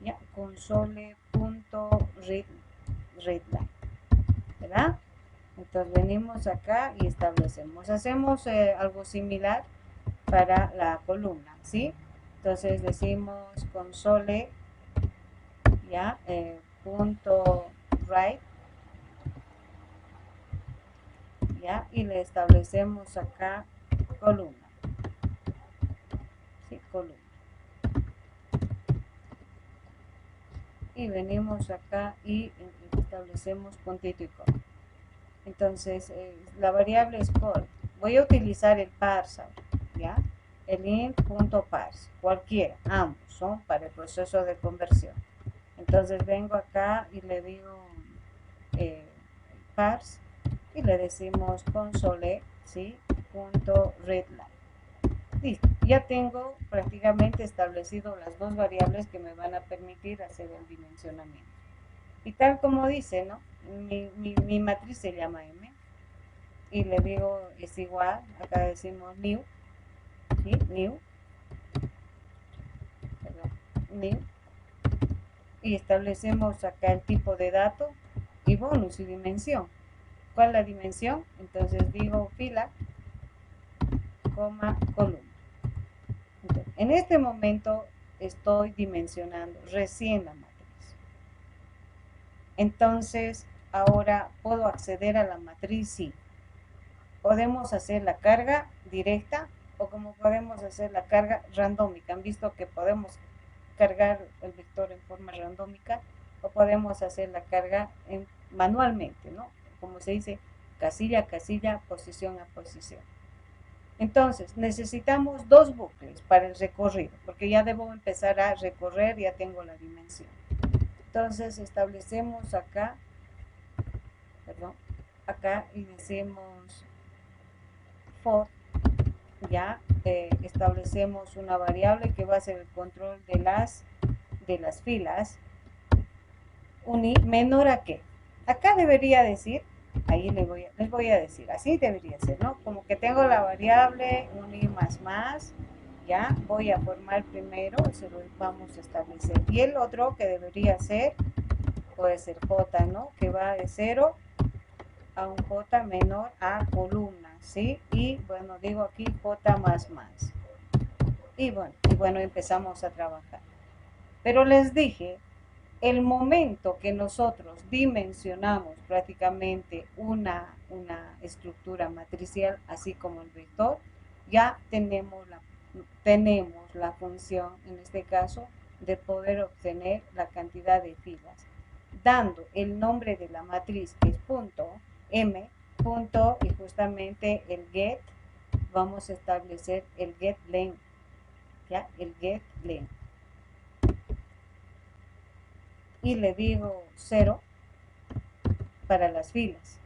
ya, console.readline, ¿verdad? Entonces venimos acá y establecemos, hacemos algo similar para la columna, ¿sí? Entonces decimos console, ya, punto write, ya, y le establecemos acá columna, ¿sí? Columna. Y venimos acá y establecemos puntito y coma. Entonces, la variable es call. Voy a utilizar el parse, ¿ya? El int.parse, cualquiera, ambos son para el proceso de conversión. Entonces vengo acá y le digo parse y le decimos console, ¿sí? Punto readline. Listo, ya tengo prácticamente establecido las dos variables que me van a permitir hacer el dimensionamiento. Y tal como dice, ¿no? Mi matriz se llama M y le digo es igual, acá decimos new, ¿sí? New, y establecemos acá el tipo de dato y bonus y dimensión. ¿Cuál es la dimensión? Entonces digo fila, coma, columna. Entonces, en este momento estoy dimensionando recién la matriz. Entonces, ahora puedo acceder a la matriz, sí. Podemos hacer la carga directa o como podemos hacer la carga randómica. Han visto que podemos cargar el vector en forma randómica o podemos hacer la carga manualmente, ¿no? Como se dice, casilla a casilla, posición a posición. Entonces, necesitamos dos bucles para el recorrido, porque ya debo empezar a recorrer, ya tengo la dimensión. Entonces, establecemos acá, acá y decimos for, ya establecemos una variable que va a ser el control de las filas, menor a qué. Acá debería decir, ahí les voy a decir, así debería ser, ¿no? Como que tengo la variable unir más, ya voy a formar primero, eso lo vamos a establecer. Y el otro que debería ser, puede ser j, ¿no? Que va de 0 a un j menor a columna, ¿sí? Y bueno, digo aquí j más. Y bueno, empezamos a trabajar. Pero les dije, el momento que nosotros dimensionamos prácticamente una estructura matricial, así como el vector, ya tenemos la función, en este caso, de poder obtener la cantidad de filas, dando el nombre de la matriz, que es punto, m, punto, y justamente el get, vamos a establecer el get length, ¿ya? El get length. Y le digo 0 para las filas.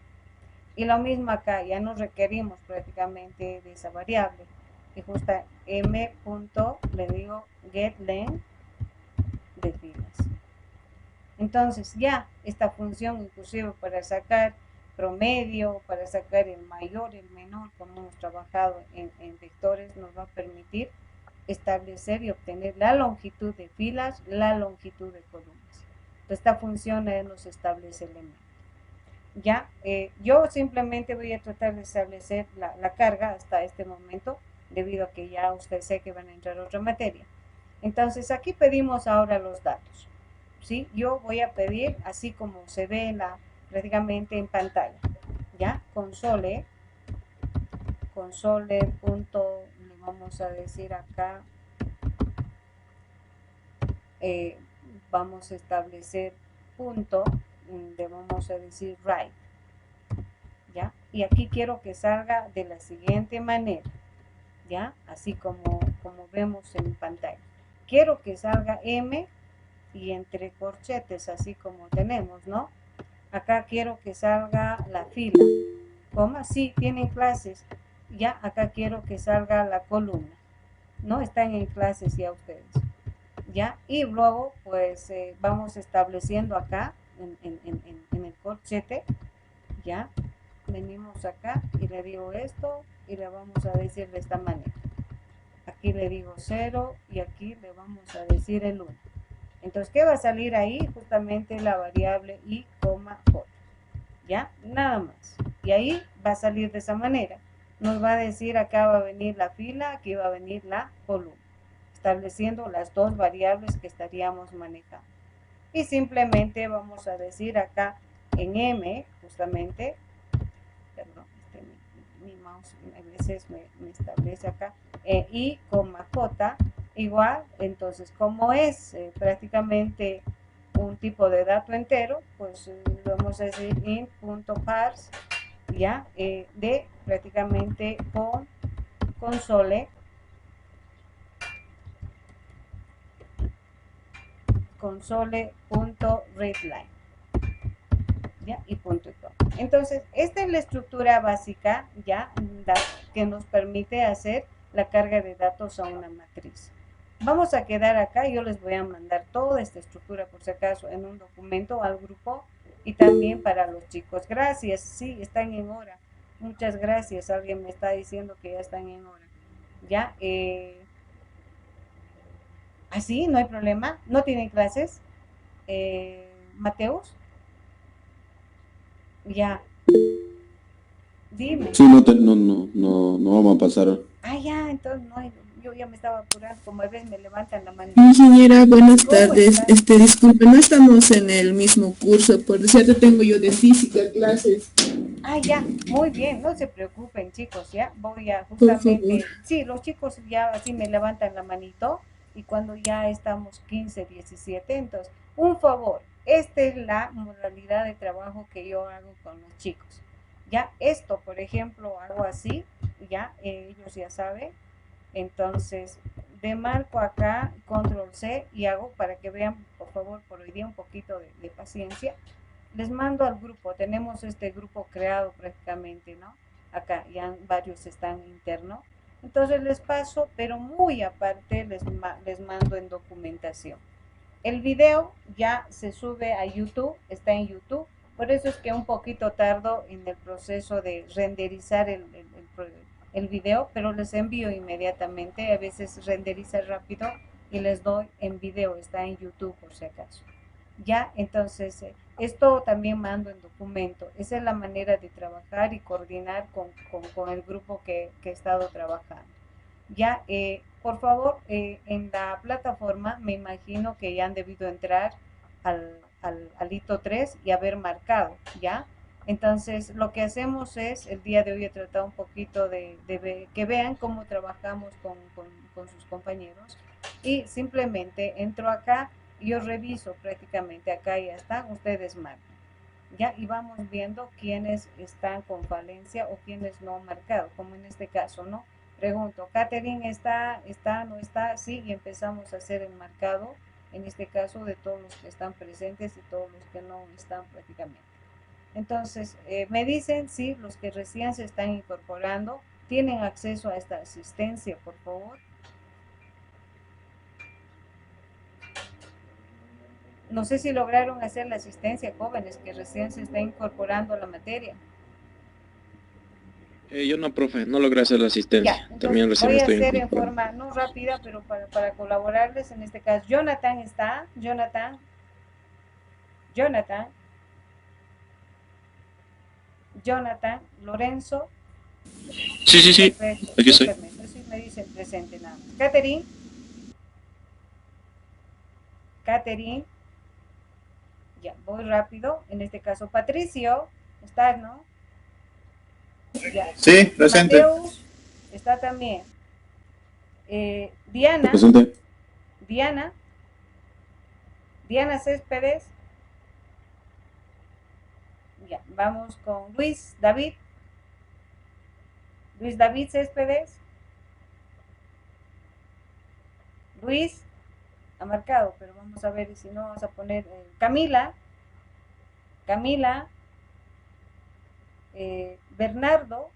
Y lo mismo acá, ya no requerimos prácticamente de esa variable. Y justo m punto, le digo get length de filas. Entonces ya esta función, inclusive para sacar promedio, para sacar el mayor, el menor, como hemos trabajado en vectores, nos va a permitir establecer y obtener la longitud de filas, la longitud de columnas. Esta función nos establece elementos. Ya, yo simplemente voy a tratar de establecer la carga hasta este momento, debido a que ya ustedes sé que van a entrar a otra materia. Entonces aquí pedimos ahora los datos, ¿sí? Yo voy a pedir, así como se ve prácticamente en pantalla, ¿ya? Console, punto, le vamos a decir acá, vamos a establecer punto, le vamos a decir write, ¿ya? Y aquí quiero que salga de la siguiente manera, ¿ya? Así como vemos en pantalla. Quiero que salga M y entre corchetes, así como tenemos, ¿no? Acá quiero que salga la fila, coma, sí, tienen clases. Ya, acá quiero que salga la columna. No están en clases ya ustedes. Ya, y luego pues vamos estableciendo acá en el corchete. Ya, venimos acá y le digo esto y le vamos a decir de esta manera. Aquí le digo 0 y aquí le vamos a decir el 1. Entonces, ¿qué va a salir ahí? Justamente la variable i, j. ¿Ya? Nada más. Y ahí va a salir de esa manera. Nos va a decir acá va a venir la fila, aquí va a venir la columna, estableciendo las dos variables que estaríamos manejando. Y simplemente vamos a decir acá en m, justamente, perdón, mi mouse a veces me establece acá, i, j, igual, entonces como es prácticamente un tipo de dato entero, pues vamos a decir int.parse, ya, de prácticamente con console.readline, ya, y punto y todo. Entonces, esta es la estructura básica, ya, que nos permite hacer la carga de datos a una matriz. Vamos a quedar acá, yo les voy a mandar toda esta estructura por si acaso en un documento al grupo y también para los chicos. Gracias, sí, están en hora. Muchas gracias, alguien me está diciendo que ya están en hora. Ya, así, no hay problema, no tienen clases. Mateus, ya, dime. Sí, no vamos a pasar. Ah, ya, entonces no, yo ya me estaba apurando, como a veces me levantan la mano. Ingeniera, buenas ¿Cómo tardes. estás? Disculpe, no estamos en el mismo curso, por cierto tengo yo de física clases, Ah, ya, muy bien, no se preocupen chicos, ya, voy a por favor. justamente, sí, los chicos ya así me levantan la manito y cuando ya estamos 15, 17, entonces, un favor, esta es la modalidad de trabajo que yo hago con los chicos. Ya, esto, por ejemplo, hago así, ya, ellos ya saben, entonces, demarco acá, control C y hago para que vean, por favor, por hoy día un poquito de paciencia. Les mando al grupo, tenemos este grupo creado prácticamente, ¿no? Acá ya varios están internos. Entonces les paso, pero muy aparte les mando en documentación. El video ya se sube a YouTube, está en YouTube, por eso es que un poquito tardo en el proceso de renderizar el video, pero les envío inmediatamente, a veces renderiza rápido y les doy en video, está en YouTube por si acaso. Ya, entonces, esto también mando en documento. Esa es la manera de trabajar y coordinar con el grupo que he estado trabajando. Ya, por favor, en la plataforma me imagino que ya han debido entrar al hito 3 y haber marcado, ¿ya? Entonces, lo que hacemos es, el día de hoy he tratado un poquito de que vean cómo trabajamos con sus compañeros y simplemente entro acá. Yo reviso prácticamente, acá ya están, ustedes marcan, ¿ya? Y vamos viendo quiénes están con falencia o quiénes no han marcado, como en este caso, ¿no? Pregunto, ¿Catherine está, no está? Sí, y empezamos a hacer el marcado, en este caso, de todos los que están presentes y todos los que no están prácticamente. Entonces, me dicen, sí, los que recién se están incorporando, ¿tienen acceso a esta asistencia, por favor? No sé si lograron hacer la asistencia, jóvenes que recién se están incorporando a la materia. Yo no, profe, no logré hacer la asistencia. Ya, También recién voy a estoy hacer en incorporando. forma no rápida, pero para colaborarles en este caso. Jonathan está, Jonathan, Lorenzo. Sí, Perfecto, aquí estoy. permiso, sí me dicen presente nada más. Catherine, ya, voy rápido. En este caso, Patricio, ¿estás, no? Ya. Sí, presente. Mateus está también. Diana. Presente. Diana Céspedes. Ya, vamos con Luis David Céspedes. Luis ha marcado, pero vamos a ver si no vamos a poner Camila, Bernardo,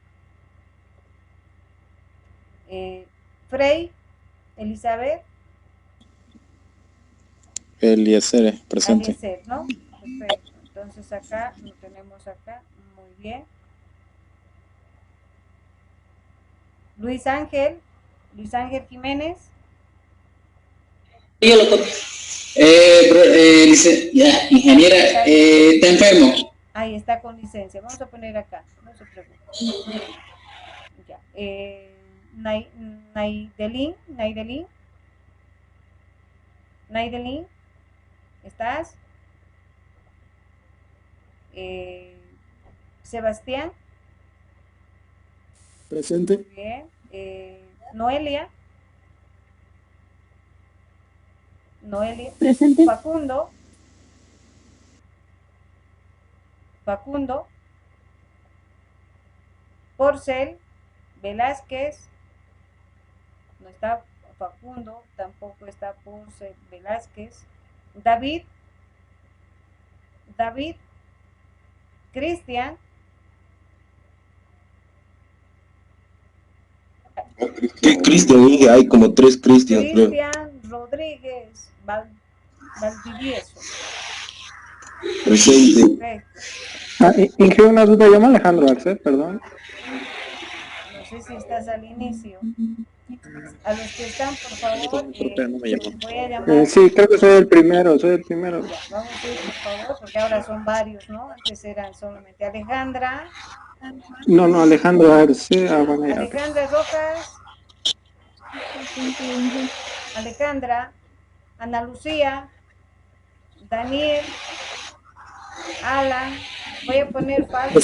Frey, Elizabeth, Eliezer, presente. Eliezer, ¿no? Perfecto. Entonces acá lo tenemos acá, muy bien. Luis Ángel Jiménez. Ingeniera, está enfermo. Ahí está con licencia. Vamos a poner acá, no se preocupe. Ya. Naidelin, ¿estás? Sebastián. Presente. Muy bien. Noelia. Presente. Facundo. Porcel. Velázquez. No está Facundo, tampoco está Porcel Velázquez. David. Cristian. ¿Qué Cristian? Hay como 3 Cristian, creo. Cristian Rodríguez Valdivieso. Presente. Perfecto. Inge, una duda, llama Alejandro Arce, perdón. No sé si estás al inicio. A los que están, por favor, No me llamó. voy a llamar. Sí, creo que soy el primero. Ya, vamos a ir, por favor, porque ahora son varios, ¿no? Antes eran solamente Alejandra. No, Alejandro Arce. Bueno, ya. Alejandra Rojas. Alejandra. Ana Lucía. Daniel. Alan. Voy a poner falta, ¿no?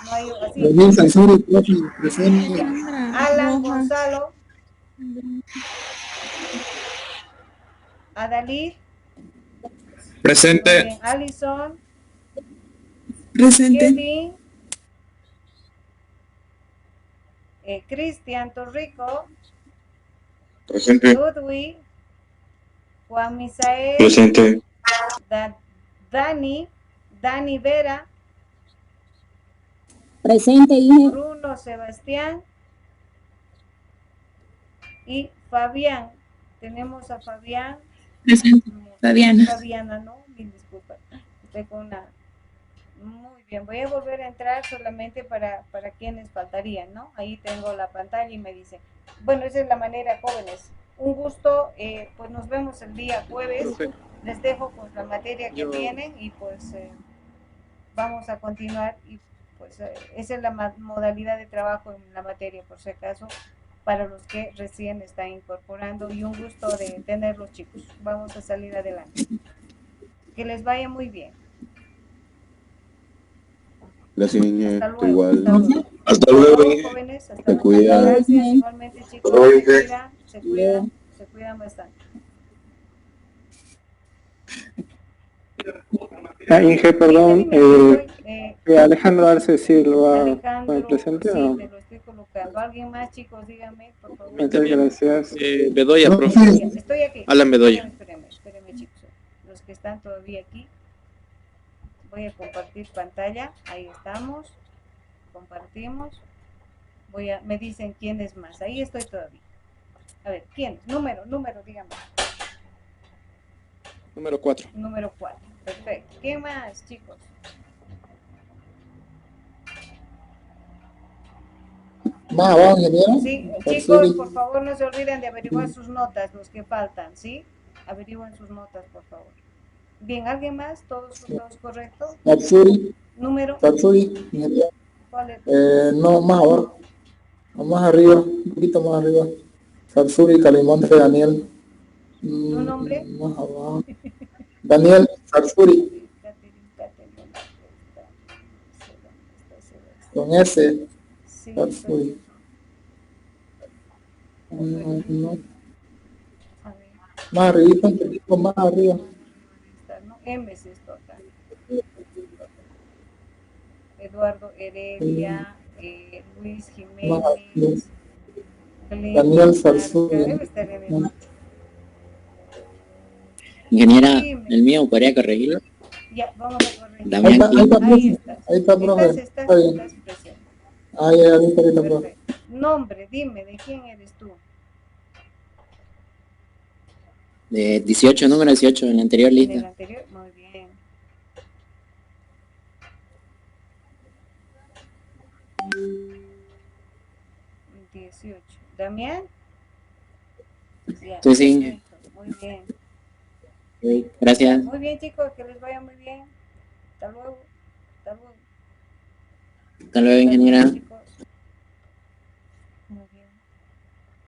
No hay así. Alan Gonzalo. Adalid. Presente. Alison. Presente. Kevin. Cristian Torrico. Presente. Ludwig. Juan Misael. Presente. Dani Vera. Presente, Inge. Bruno Sebastián. Y Fabián. Tenemos a Fabián. Presente. Fabiana, ¿no? Mil disculpas. Estoy con una... Muy bien, voy a volver a entrar solamente para quienes faltarían, ¿no? Ahí tengo la pantalla y me dice, bueno, esa es la manera, jóvenes. Un gusto, pues nos vemos el día jueves. Les dejo con la materia que tienen y pues vamos a continuar y pues esa es la modalidad de trabajo en la materia, por si acaso, para los que recién están incorporando, y un gusto de tenerlos, chicos. Vamos a salir adelante. Que les vaya muy bien. Gracias, Inge. Hasta luego. Igual. Hasta luego. Jóvenes. Hasta Te luego. cuidas. Gracias, igualmente, chicos. Se cuidan bastante. Inge, perdón. Alejandro Arce sí lo va a Alejandro, presente. sí, ¿O? te lo estoy colocando. ¿Alguien más, chicos? Díganme, por favor. Muchas gracias. Bedoya, profe. Estoy aquí. Alan Bedoya. Espérenme, chicos. Los que están todavía aquí. Voy a compartir pantalla. Ahí estamos. Compartimos. Me dicen quién es más. Ahí estoy todavía. A ver, ¿quién? Número, díganme. Número 4. Número 4. Perfecto. ¿Qué más, chicos? Sí, chicos, por favor no se olviden de averiguar sus notas, los que faltan, ¿sí? Averigüen sus notas, por favor. Bien, ¿alguien más? ¿Todos correctos? Número. ¿Cuál es? No, más abajo. Más arriba, un poquito más arriba. Sarsuri, Calimonte, Daniel. ¿Tu nombre? Más abajo. Daniel Sarsuri. Con S. Sí, Sarsuri. No. A ver, Más arriba, un poquito más arriba. ¿no? M es esto acá. Eduardo Heredia, Luis Jiménez, Daniel Sarsuri. debe estar en el... Ingeniera, Dime. el mío podría corregirlo. Ya, vamos a corregir. Ahí Damián está, ahí está, Quino. Ahí estás. ahí está, profe. Está bien. Estás presente. Ah, ya, ahorita, profe. Perfecto. Nombre, dime, ¿de quién eres tú? De 18, número 18, en la anterior En el lista. anterior, muy bien. ¿18? ¿Damián? Ya, Sí, sí. perfecto, muy bien. Ok, gracias. Muy bien, chicos, que les vaya muy bien. Hasta luego. Hasta luego. Hasta luego, ingeniera.